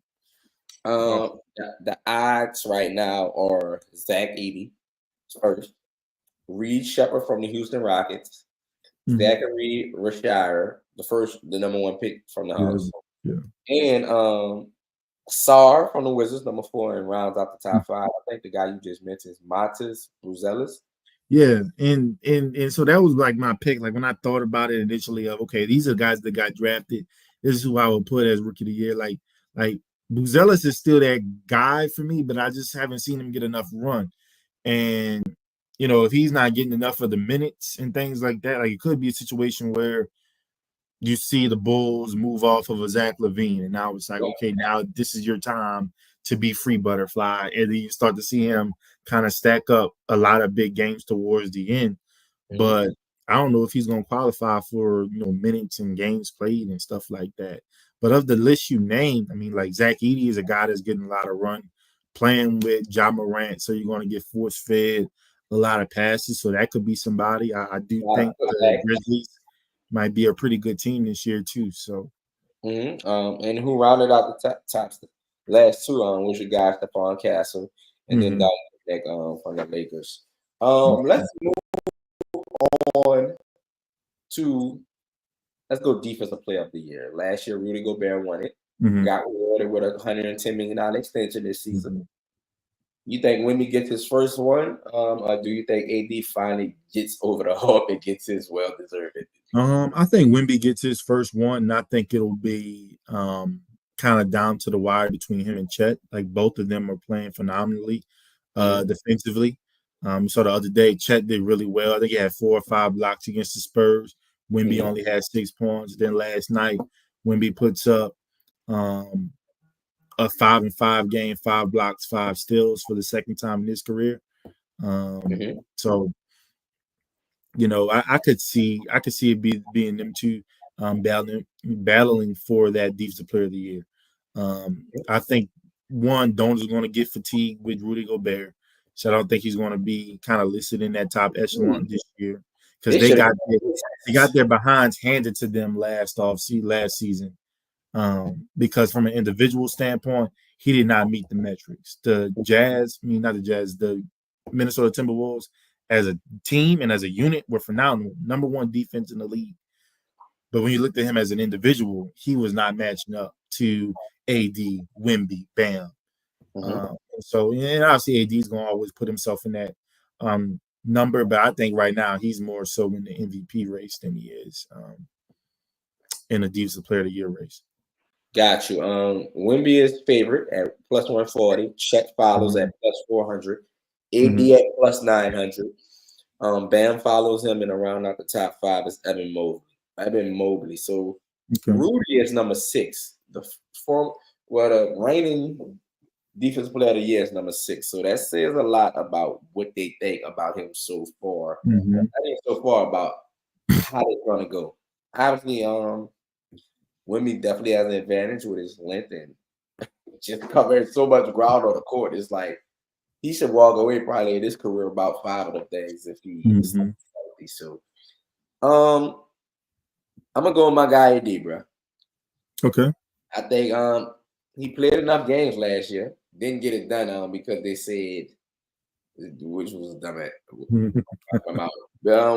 oh, The odds right now are Zach Edey first, Reed Shepard from the Houston Rockets, mhm. Zachary Rashire, the number one pick from the Yeah, yeah. and Sar from the Wizards, number 4, and rounds out the top 5. I think the guy you just mentioned is Matas Bruzelis. Yeah, and so that was like my pick. Like when I thought about it initially, of okay, these are guys that got drafted. This is who I would put as rookie of the year. Like Buzelis is still that guy for me, but I just haven't seen him get enough run. And if he's not getting enough of the minutes and things like that, like it could be a situation where you see the Bulls move off of a Zach LaVine, and now it's like, Yeah. okay, now this is your time to be free butterfly, and then you start to see him kind of stack up a lot of big games towards the end. Mhm. But I don't know if he's going to qualify for minutes and games played and stuff like that. But of the list you named, I mean, like Zach Edey is a guy that's getting a lot of run, playing with Ja Morant, so you're going to get force fed a lot of passes, so that could be somebody. I do think the Grizzlies might be a pretty good team this year too. So And who rounded out the top last two was your guy Stephon Castle, and then mhm. from the Lakers. Let's move on to let's go defensive player of the year. Last year, Rudy Gobert won it. Mhm. Got rewarded with a $110 million extension this season. Mhm. You think Wemby gets his first one, or do you think AD finally gets over the hump and gets his well-deserved? I think Wemby gets his first one, and I think it'll be kind of down to the wire between him and Chet. Like both of them are playing phenomenally Mhm. defensively. So the other day, Chet did really well. I think he had 4 or 5 blocks against the Spurs. Wemby Mhm. only had 6 points. Then last night, Wemby puts up um, a 5-and-5 game, 5 blocks, 5 steals for the second time in his career. Mhm. So I could see it being them two battling for that defensive player of the year. I think Donald's going to get fatigued with Rudy Gobert. So I don't think he's going to be kind of listed in that top echelon this year because They they should got have. their behinds handed to them last season. Because from an individual standpoint, he did not meet the metrics. The Minnesota Timberwolves as a team and as a unit were phenomenal. Number one defense in the league. But when you looked at him as an individual, he was not matching up to AD, Wemby, Bam. So, and obviously AD is going to always put himself in that number, but I think right now he's more so in the MVP race than he is in the Defensive Player of the Year race. Got you. Wemby is favorite at plus 140. Chet follows at plus 400. AD at plus 900. Bam follows him, and around out the top 5 is Evan Mobley. So Rudy is number 6. The reigning Defensive Player of the Year is number 6. So that says a lot about what they think about him so far. I think so far about how they're gonna go. Obviously, Wemby definitely has an advantage with his length and just covering so much ground on the court. It's like he should walk away probably in his career about 5 of the things if he was healthy. So, I'm gonna go with my guy AD, bro. Okay. I think he played enough games last year. Didn't get it done because they said, which was dumb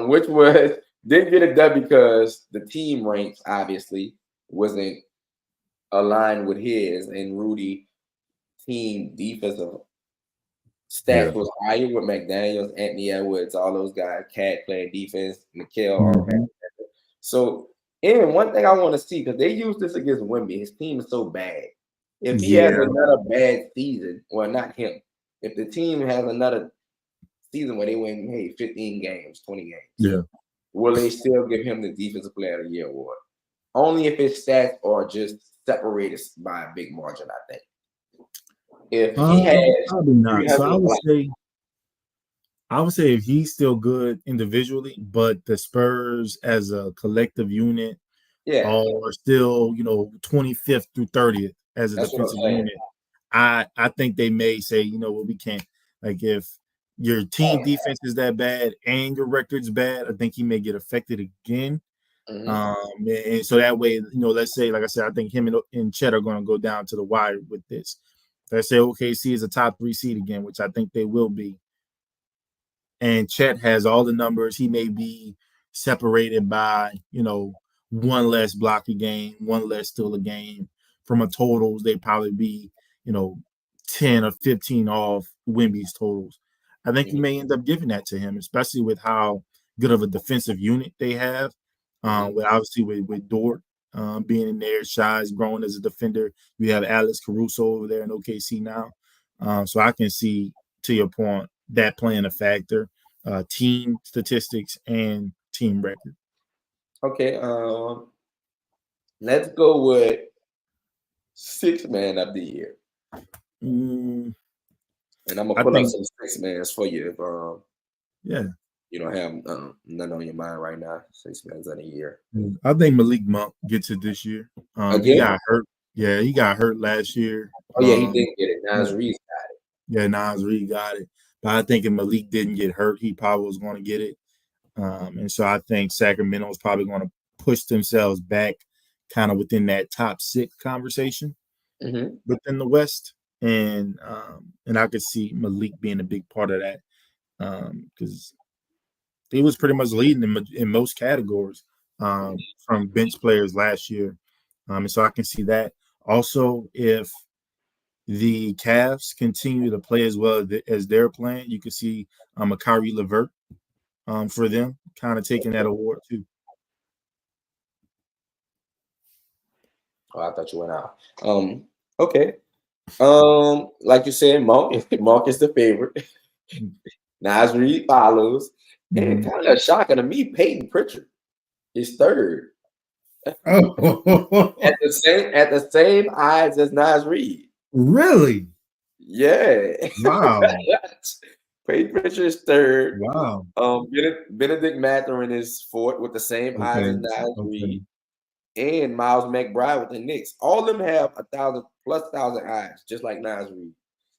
which was didn't get it done because the team ranks obviously wasn't aligned with his, and Rudy team defensive stats was higher with McDaniels, Anthony Edwards, all those guys, Cat playing defense, Nickel. So, and one thing I want to see, because they use this against Wemby, his team is so bad. If he has another bad season, well, not him. If the team has another season where they win, 15 games, 20 games, will they still give him the Defensive Player of the Year award? Only if his stats are just separated by a big margin, I think. If he has, probably not. So I would say if he's still good individually, but the Spurs as a collective unit are still, 25th through 30th as a defensive unit. I think they may say, we can't. Like if your team defense is that bad and your record's bad, I think he may get affected again. And so that way, let's say, like I said, I think him and Chet are going to go down to the wire with this. Let's say OKC is a top 3 seed again, which I think they will be. And Chet has all the numbers. He may be separated by, one less block a game, one less steal a game. From a totals, they'd probably be, 10 or 15 off Wemby's totals. I think you may end up giving that to him, especially with how good of a defensive unit they have. With Dort being in there, Shai's growing as a defender. We have Alex Caruso over there in OKC now. So I can see, to your point, that playing a factor, team statistics and team record. Okay, let's go with 6th man of the year. And I'm gonna put up some 6 mans for you if you don't have none on your mind right now. 6 mans of the year. I think Malik Monk gets it this year. He got hurt. Yeah, he got hurt last year. He didn't get it. Naz Reid got it. Yeah, Naz Reid got it. But I think if Malik didn't get hurt, he probably was going to get it. And so I think Sacramento is probably going to push themselves back kind of within that top 6 conversation within the West. And I could see Malik being a big part of that because he was pretty much leading in most categories from bench players last year. And so I can see that. Also, if the Cavs continue to play as well as they're playing, you could see a Kyrie LeVert for them kind of taking that award too. Oh, I thought you went out. Okay. Like you said, Monk is the favorite. Naz Reid follows. And kind of shocking to me, Peyton Pritchard is 3rd. At the same odds as Naz Reid. Really? Yeah. Wow. Peyton Pritchard is 3rd. Wow. Benedict Mathurin is 4th with the same odds as Naz Reid. and Miles McBride with the Knicks. All of them have 1,000 eyes, just like Nas Reed.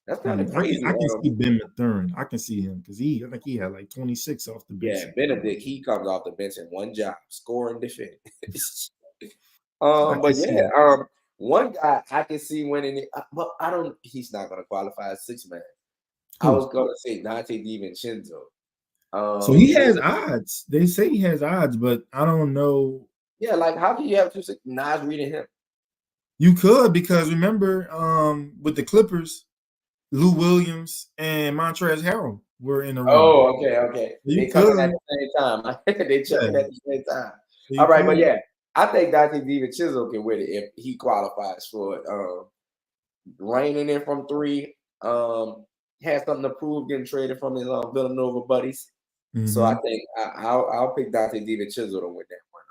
That's kind of crazy. I can see Ben Mathurin. I can see him because I think he had like 26 off the bench. Yeah, Benedict, he comes off the bench in one job, score and defend. One guy I can see winning it, but I don't. He's not going to qualify as 6-man. I was going to say Dante DiVincenzo. So he has odds. They say he has odds, but I don't know. Yeah, like how can you have 2 Nas Reed and him? You could, because remember, with the Clippers, Lou Williams and Montrezl Harrell were in the room. Oh, okay. They coming at the same time. They chucking at the same time. All right, but yeah, I think Dante DiVincenzo can win it if he qualifies for it. Raining in from 3. Has something to prove, getting traded from his Villanova buddies. Mm-hmm. So I think I'll pick Dante DiVincenzo to win that one.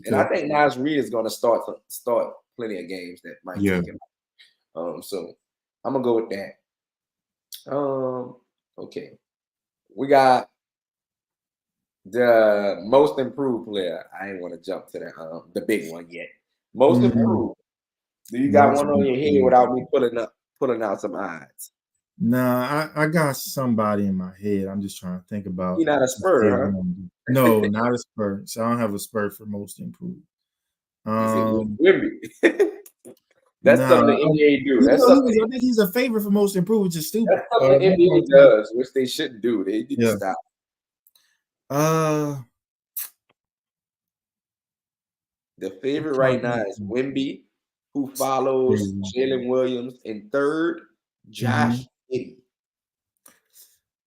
And I think Nas Reed is going to start plenty of games that might take him. So I'm gonna go with that. Okay. We got the most improved player. I ain't want to jump to the big one yet. Most improved. Do you got one on your head without me pulling out some odds? Nah, I got somebody in my head. I'm just trying to think about. You're not a Spur, huh? No, not a Spur. So I don't have a Spur for most improved. Wemby. That's something the NBA do. I think he's a favorite for most improved, which is stupid. That's something the NBA does, which they shouldn't do. They need to stop. The favorite right now is Wemby, who follows Jalen Williams in third. Josh Giddey.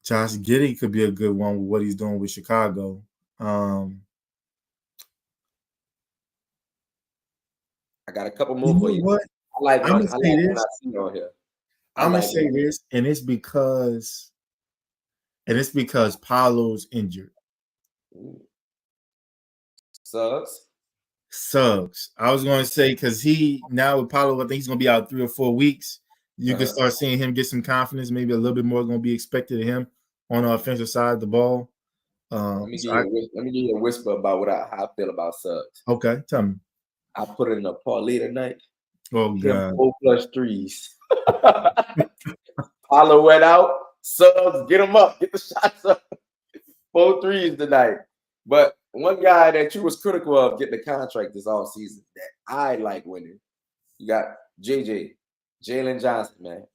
Josh Giddey could be a good one with what he's doing with Chicago. I got a couple more for you. What? I'm gonna say this. I'm gonna say this, and it's because Paolo's injured. Suggs. I was gonna say because now with Paolo, I think he's gonna be out 3 or 4 weeks. You can start seeing him get some confidence. Maybe a little bit more going to be expected of him on the offensive side of the ball. Let me give you a whisper about how I feel about Suggs. Okay, tell me. I put it in a parlay tonight. Oh, God. 4 plus 3s. Paolo went out. Suggs, get him up. Get the shots up. 4 3s tonight. But one guy that you was critical of getting the contract this offseason that I like winning, you got Jalen Johnson, man.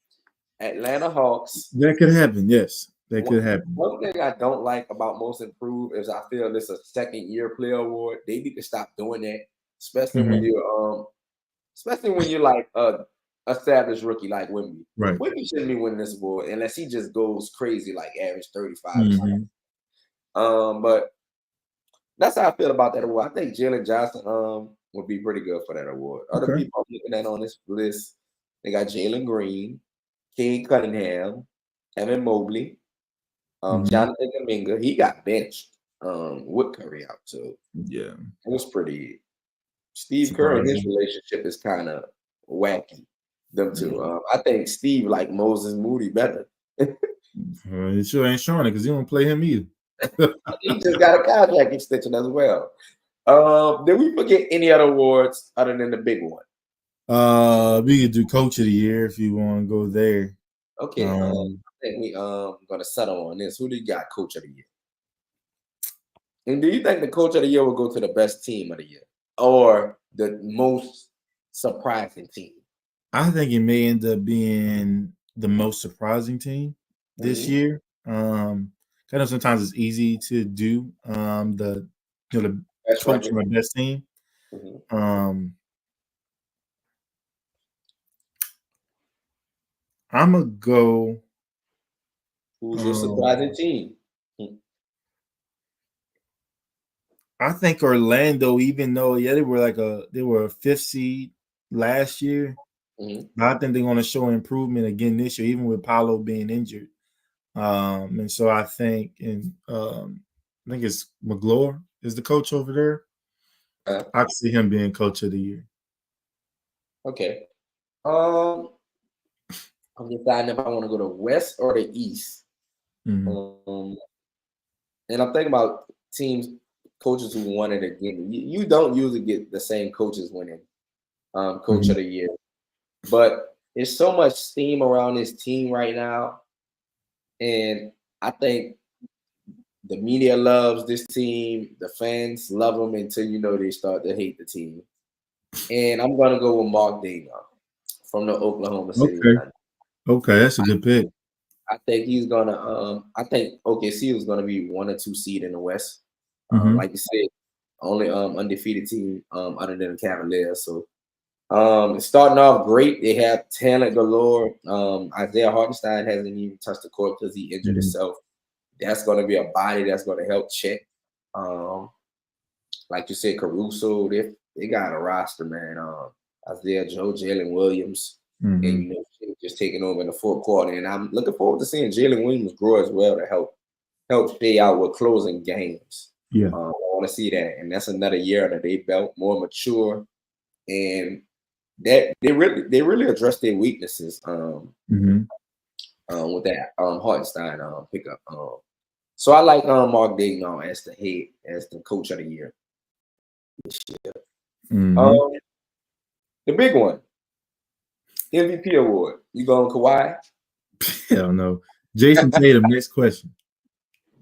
Atlanta Hawks. That could happen, yes. That could happen. One thing I don't like about most improved is I feel this is a 2nd-year player award. They need to stop doing that, especially when you're like a established rookie like Wemby. Right. Wemby shouldn't be winning this award unless he just goes crazy, like average 35. But that's how I feel about that award. I think Jalen Johnson would be pretty good for that award. Other people I'm looking at on this list. They got Jalen Green, King Cunningham, Evan Mobley, Jonathan Kuminga. He got benched with Curry out, so yeah, it was pretty. Steve Kerr and his relationship is kind of wacky. Them two. I think Steve like Moses Moody better. He sure ain't showing it because he don't play him either. He just got a contract extension as well. Did we forget any other awards other than the big one? We could do Coach of the Year if you want to go there. Okay, I think we gonna settle on this. Who do you got Coach of the Year? And do you think the Coach of the Year will go to the best team of the year or the most surprising team? I think it may end up being the most surprising team this year. I know sometimes it's easy to do the coach from the best team. I'm gonna go. Who's your surprising team? I think Orlando, even though they were a 5th seed last year, but I think they're going to show improvement again this year, even with Paolo being injured. And so I think it's McGlure is the coach over there. I can see him being Coach of the Year. Okay. I'm deciding if I want to go to West or the East. And I'm thinking about teams coaches who won it again. You don't usually get the same coaches winning coach of the year. But there's so much steam around this team right now. And I think the media loves this team. The fans love them until they start to hate the team. And I'm going to go with Mark Daigneault from the Oklahoma City Thunder. Okay, that's a good pick. I think he's gonna. I think OKC is gonna be 1 or 2 seed in the West. Like you said, only undefeated team other than the Cavaliers. So starting off great. They have talent galore. Isaiah Hartenstein hasn't even touched the court because he injured himself. That's gonna be a body that's gonna help check. Like you said, Caruso. They got a roster, man. Isaiah Joe, Jalen Williams. And just taking over in the fourth quarter, and I'm looking forward to seeing Jalen Williams grow as well to help Shea out with closing games. I want to see that, and that's another year under their belt, more mature, and that they really address their weaknesses with that Hartenstein pickup. So I like Mark Daigneault as the coach of the year this year. The big one. MVP award. You going Kawhi? Hell no. Jason Tatum, next question.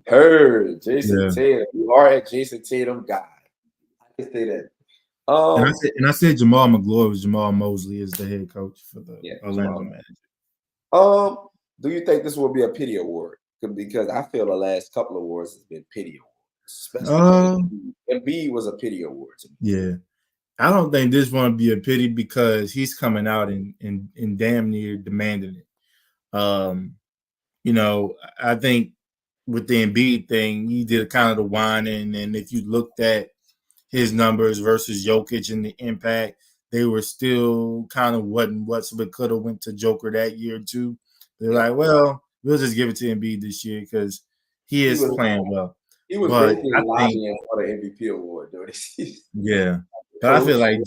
Heard. Jason Tatum. You are a Jason Tatum guy. I can say that. And I said Jamal McGlory was Jamal Mosley as the head coach for the Orlando Magic. Do you think this will be a pity award? Because I feel the last couple of awards has been pity awards. Especially Embiid was a pity award to me. Yeah. I don't think this one be a pity because he's coming out and damn near demanding it. I think with the Embiid thing, he did kind of the whining, and if you looked at his numbers versus Jokic and the impact, they were still kind of what, so it could have went to Joker that year too. They're like, well, we'll just give it to Embiid this year because he is playing well. He was basically lobbying for the MVP award during the season. Yeah. But I feel like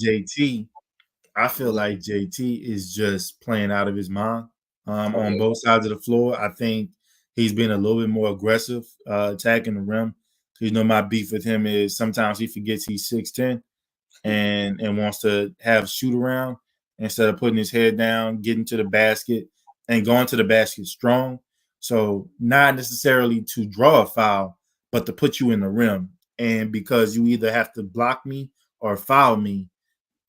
JT is just playing out of his mind on both sides of the floor. I think he's been a little bit more aggressive attacking the rim. My beef with him is sometimes he forgets he's 6'10" and wants to have shoot around instead of putting his head down, getting to the basket, and going to the basket strong. So not necessarily to draw a foul, but to put you in the rim. And because you either have to block me or foul me,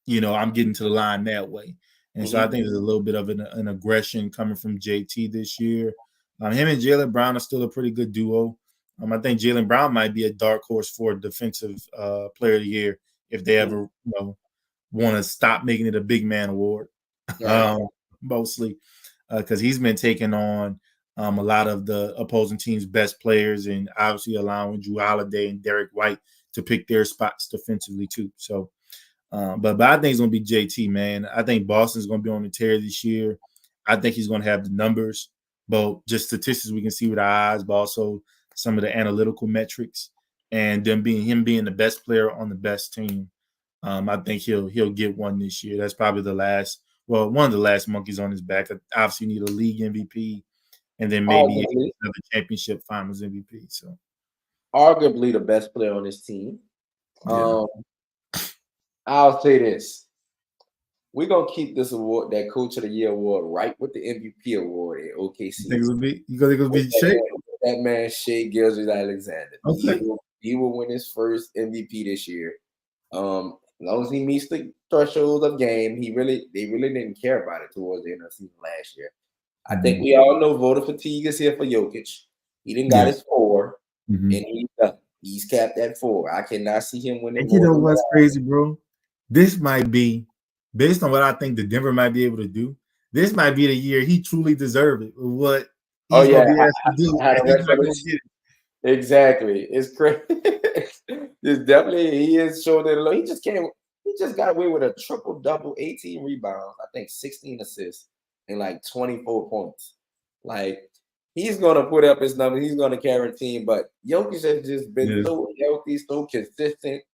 I'm getting to the line that way. And so I think there's a little bit of an aggression coming from JT this year. Him and Jaylen Brown are still a pretty good duo. I think Jaylen Brown might be a dark horse for defensive player of the year if they ever want to stop making it a big man award, mostly because he's been taking on a lot of the opposing team's best players and obviously allowing Jrue Holiday and Derek White to pick their spots defensively too. So, but I think it's going to be JT, man. I think Boston's going to be on the tear this year. I think he's going to have the numbers, both just statistics we can see with our eyes, but also some of the analytical metrics, and then being the best player on the best team. I think he'll get one this year. That's probably one of the last monkeys on his back. Obviously, you need a league MVP, and then maybe another championship finals MVP. So, arguably the best player on this team. I'll say this: we're gonna keep this award, that Coach of the Year award, right with the MVP award at OKC. You think it'll be Shea? That man, Shea Gilgeous-Alexander. Okay. He will win his first MVP this year. As long as he meets the threshold of game, they really didn't care about it towards the end of the season last year. I think we all know voter fatigue is here for Jokic. He didn't got his 4, and he's capped at 4. I cannot see him winning. And you know what's crazy, bro? This might be, based on what I think the Denver might be able to do, this might be the year he truly deserved it. What? Exactly. It's crazy. It's definitely, he is showing it. He just got away with a triple-double, 18 rebounds, I think 16 assists, and like 24 points. Like, he's gonna put up his numbers. He's gonna carry a team. But Jokic has just been so healthy, so consistent.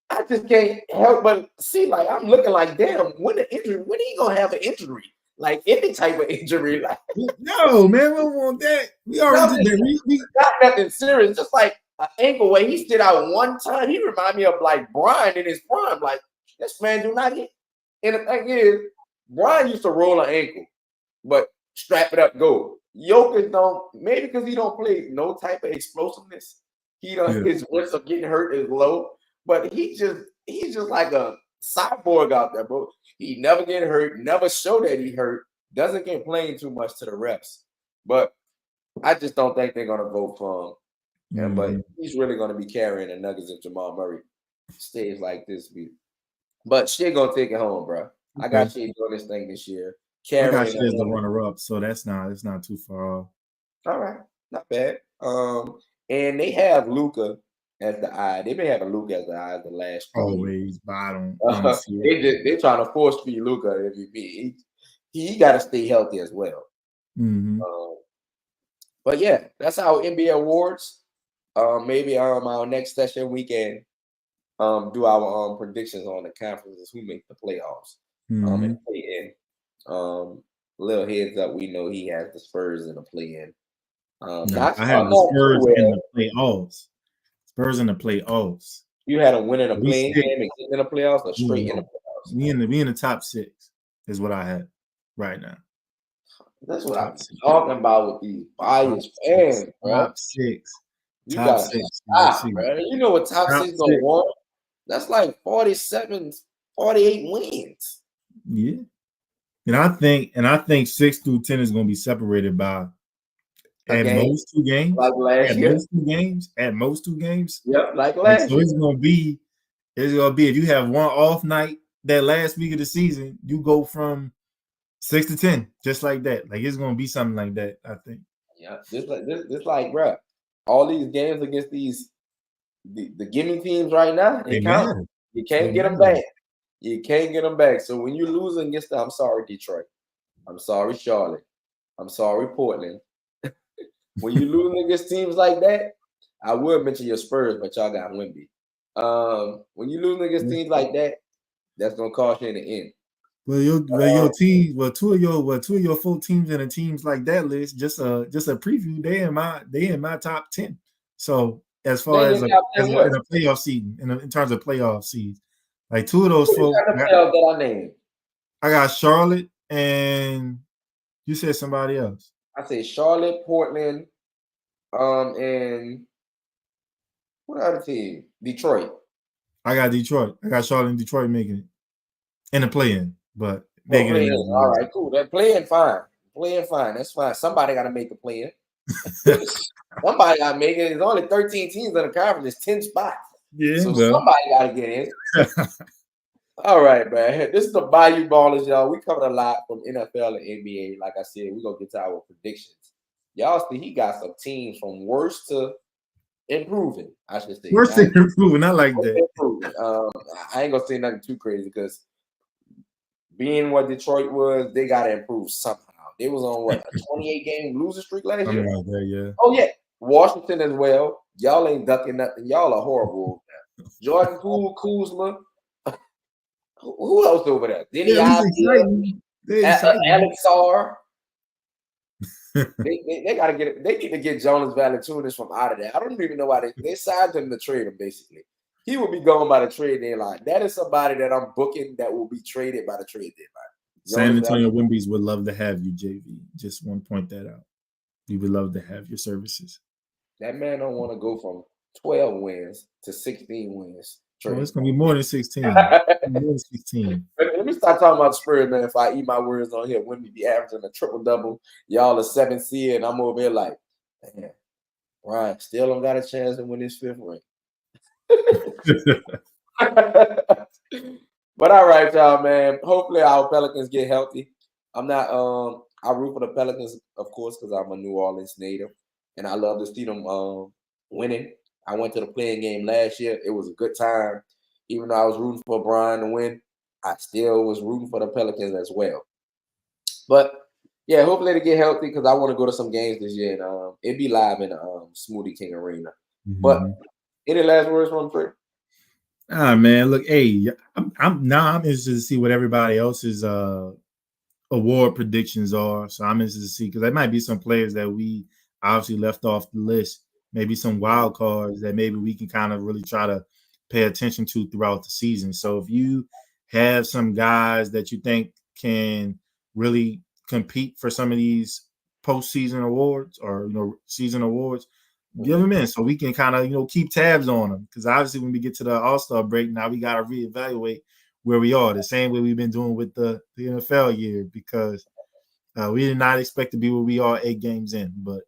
I just can't help but see. Like, I'm looking like, damn, when he gonna have an injury? Like any type of injury? Like, no, man, we don't want that. We already did that. We got nothing serious. Just like an ankle where he stood out one time. He reminded me of like Brian in his prime. Like this man do not hit. And the thing is, Brian used to roll an ankle, but strap it up, go. Jokic don't, maybe because he don't play no type of explosiveness. He don't, his risk of getting hurt is low, but he's just like a cyborg out there, bro. He never get hurt, never show that he hurt, doesn't complain too much to the refs. But I just don't think they're gonna vote for him. Yeah, but he's really gonna be carrying the Nuggets if Jamal Murray stays like this. But Shea gonna take it home, bro. I got Shea doing this thing this year. I got Shea as the runner-up, so it's not too far off. All right, not bad. And they have Luka as the eye. They've been having Luka as the eye the last. Always, but I don't see it. They're trying to force feed Luka MVP. He got to stay healthy as well. Mm-hmm. But yeah, that's our NBA awards. Maybe our next session we can do our predictions on the conferences who make the playoffs. And play in. Little heads up, we know he has the Spurs in the play-in. I have the Spurs in the playoffs. Spurs in the playoffs. You had a win in a play-in game and get in the playoffs, or straight in the playoffs? Me in the top 6 is what I had right now. That's what I'm talking about with these biased fans, bro. Top 6. You got 6. Bro. You know what top 6 gonna want? That's like 47, 48 wins. Yeah. And I think 6 through 10 is going to be separated by at most 2 games. Like last year. At most 2 games. Yep, like last year. So it's gonna be if you have one off night that last week of the season, you go from 6 to 10, just like that. Like it's gonna be something like that, I think. Yeah, this like, bro, all these games against the gimme teams right now, they count. You can't get them back. You can't get them back. So when you lose against I'm sorry, Detroit. I'm sorry, Charlotte. I'm sorry, Portland. When you lose against teams like that, I would mention your Spurs, but y'all got Wemby. When you lose against teams like that, that's gonna cost you in the end. Well, your team, two of your 4 teams in the teams like that list, just a preview. They in my top 10. So as far as in a playoff seed, in terms of playoff seeds, like 2 of those folks. I got Charlotte, and you said somebody else. I say Charlotte, Portland, and what other team? Detroit. I got Detroit. I got Charlotte and Detroit making it in the play-in, but all right, cool. That playing fine. Playing fine. That's fine. Somebody got to make a play-in. Somebody got to make it. There's only 13 teams in the conference. There's 10 spots. Yeah, so somebody got to get in. All right, man. This is the Bayou Ballers, y'all. We covered a lot from NFL and NBA. Like I said, we're going to get to our predictions. Y'all see, he got some teams from worst to improving, I should say. Worst to improving, I like that. I ain't going to say nothing too crazy because being what Detroit was, they got to improve somehow. They was on, what, a 28-game losing streak last year? Right there, yeah. Oh, yeah. Washington as well. Y'all ain't ducking nothing. Y'all are horrible. Jordan Poole, Kuzma. Who else over there? Denny Alex Sarr. they gotta get it. They need to get Jonas Valanciunas from out of there. I don't even know why they signed him to trade him. Basically, he will be going by the trade deadline. That is somebody that I'm booking that will be traded by the trade deadline. San Antonio Wimbies would love to have you, JV. Just want to point that out. We would love to have your services. That man don't want to go from 12 wins to 16 wins. Oh, it's gonna be more than 16. More than 16. Let me start talking about Spurs, man. If I eat my words on here, Wemby be averaging a triple-double. Y'all a 7 seed, and I'm over here like, man, Ryan still don't got a chance to win this 5th ring. But all right, y'all, man. Hopefully our Pelicans get healthy. I'm not I root for the Pelicans, of course, because I'm a New Orleans native, and I love to see them winning. I went to the playing game last year. It was a good time. Even though I was rooting for Brian to win, I still was rooting for the Pelicans as well. But yeah, hopefully they get healthy because I want to go to some games this year. And it'd be live in Smoothie King Arena. Mm-hmm. But any last words from Trey? Man, look, hey, I'm interested to see what everybody else's award predictions are. So I'm interested to see because there might be some players that we obviously left off the list maybe some wild cards that maybe we can kind of really try to pay attention to throughout the season. So if you have some guys that you think can really compete for some of these postseason awards or season awards, give them in so we can kind of keep tabs on them, because obviously when we get to the All-Star break, now we got to reevaluate where we are, the same way we've been doing with the NFL year, because we did not expect to be where we are 8 games in, but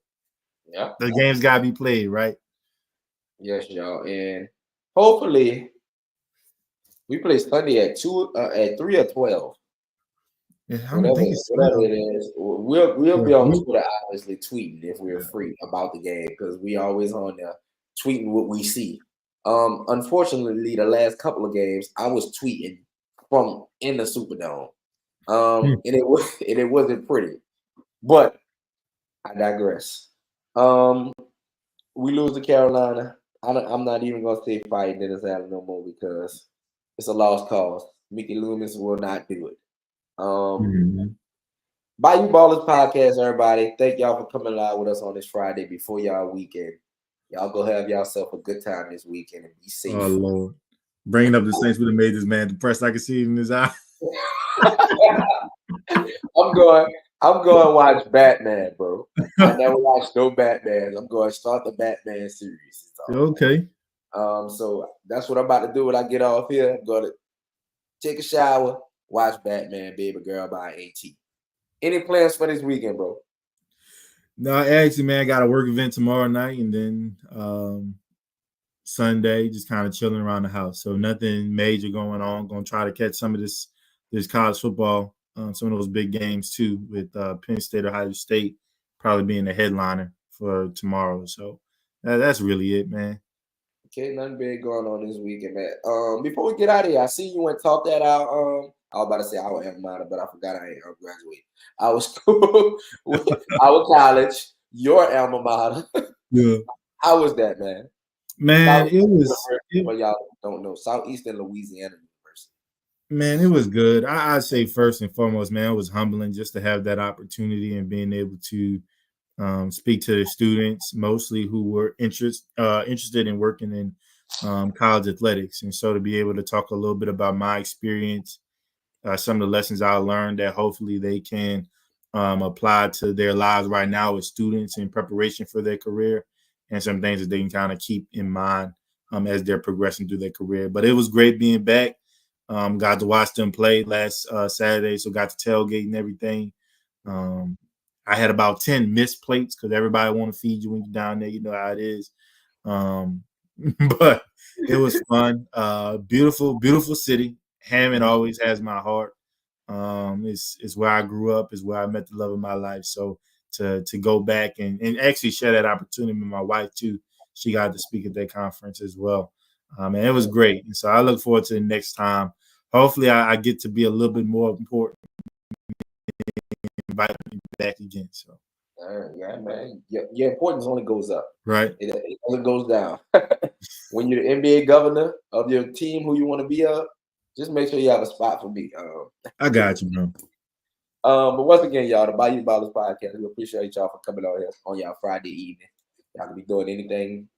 the games got to be played, right? Yes, y'all, and hopefully we play Sunday at 3 or 12. Yeah, Whatever it is, we'll be on Twitter obviously tweeting if we're free about the game, because we always on there tweeting what we see. Unfortunately, the last couple of games I was tweeting from in the Superdome, and it wasn't pretty. But I digress. We lose to Carolina. I'm not even gonna say fight Dennis Allen no more, because it's a lost cause. Mickey Loomis will not do it. Bayou Ballers Podcast, everybody. Thank y'all for coming live with us on this Friday before y'all weekend. Y'all go have yourself a good time this weekend and be safe. Oh Lord, bringing up the Saints would have made this man depressed. I can see it in his eye. I'm going to watch Batman, bro. I never watched no Batman. I'm going to start the Batman series. Okay. So that's what I'm about to do when I get off here. I'm going to take a shower, watch Batman, Baby Girl by AT. Any plans for this weekend, bro? No, actually, man, I got a work event tomorrow night, and then Sunday, just kind of chilling around the house. So nothing major going on. Going to try to catch some of this college football, some of those big games too, with Penn State, Ohio State probably being the headliner for tomorrow. So that's really it, man. Okay, nothing big going on this weekend, man. Before we get out of here, I see you went talk that out. I was about to say our alma mater, but I forgot I ain't graduate. I was cool with our college, your alma mater. Yeah. How was that, man? Man, it was. For y'all don't know, Southeastern Louisiana University. Man, it was good. I'd say first and foremost, man, it was humbling just to have that opportunity and being able to speak to the students, mostly who were interested in working in college athletics. And so to be able to talk a little bit about my experience, some of the lessons I learned that hopefully they can apply to their lives right now as students in preparation for their career, and some things that they can kind of keep in mind as they're progressing through their career. But it was great being back. Got to watch them play last Saturday, so got to tailgate and everything. I had about 10 missed plates because everybody want to feed you when you're down there. You know how it is. But it was fun. Beautiful, beautiful city. Hammond always has my heart. It's where I grew up. It's where I met the love of my life. So to go back and actually share that opportunity with my wife too. She got to speak at that conference as well. And it was great. And so I look forward to the next time. Hopefully I get to be a little bit more important. Invite me back again. So yeah, man. Your importance only goes up. Right. It only goes down. When you're the NBA governor of your team who you want to be of, just make sure you have a spot for me. I got you, bro. But once again, y'all, the Bayou Ballers Podcast, we appreciate y'all for coming out here on y'all Friday evening. Y'all can be doing anything,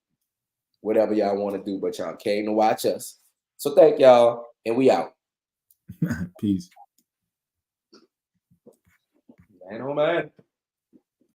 whatever y'all want to do, but y'all came to watch us. So thank y'all, and we out. Peace. Man, oh man.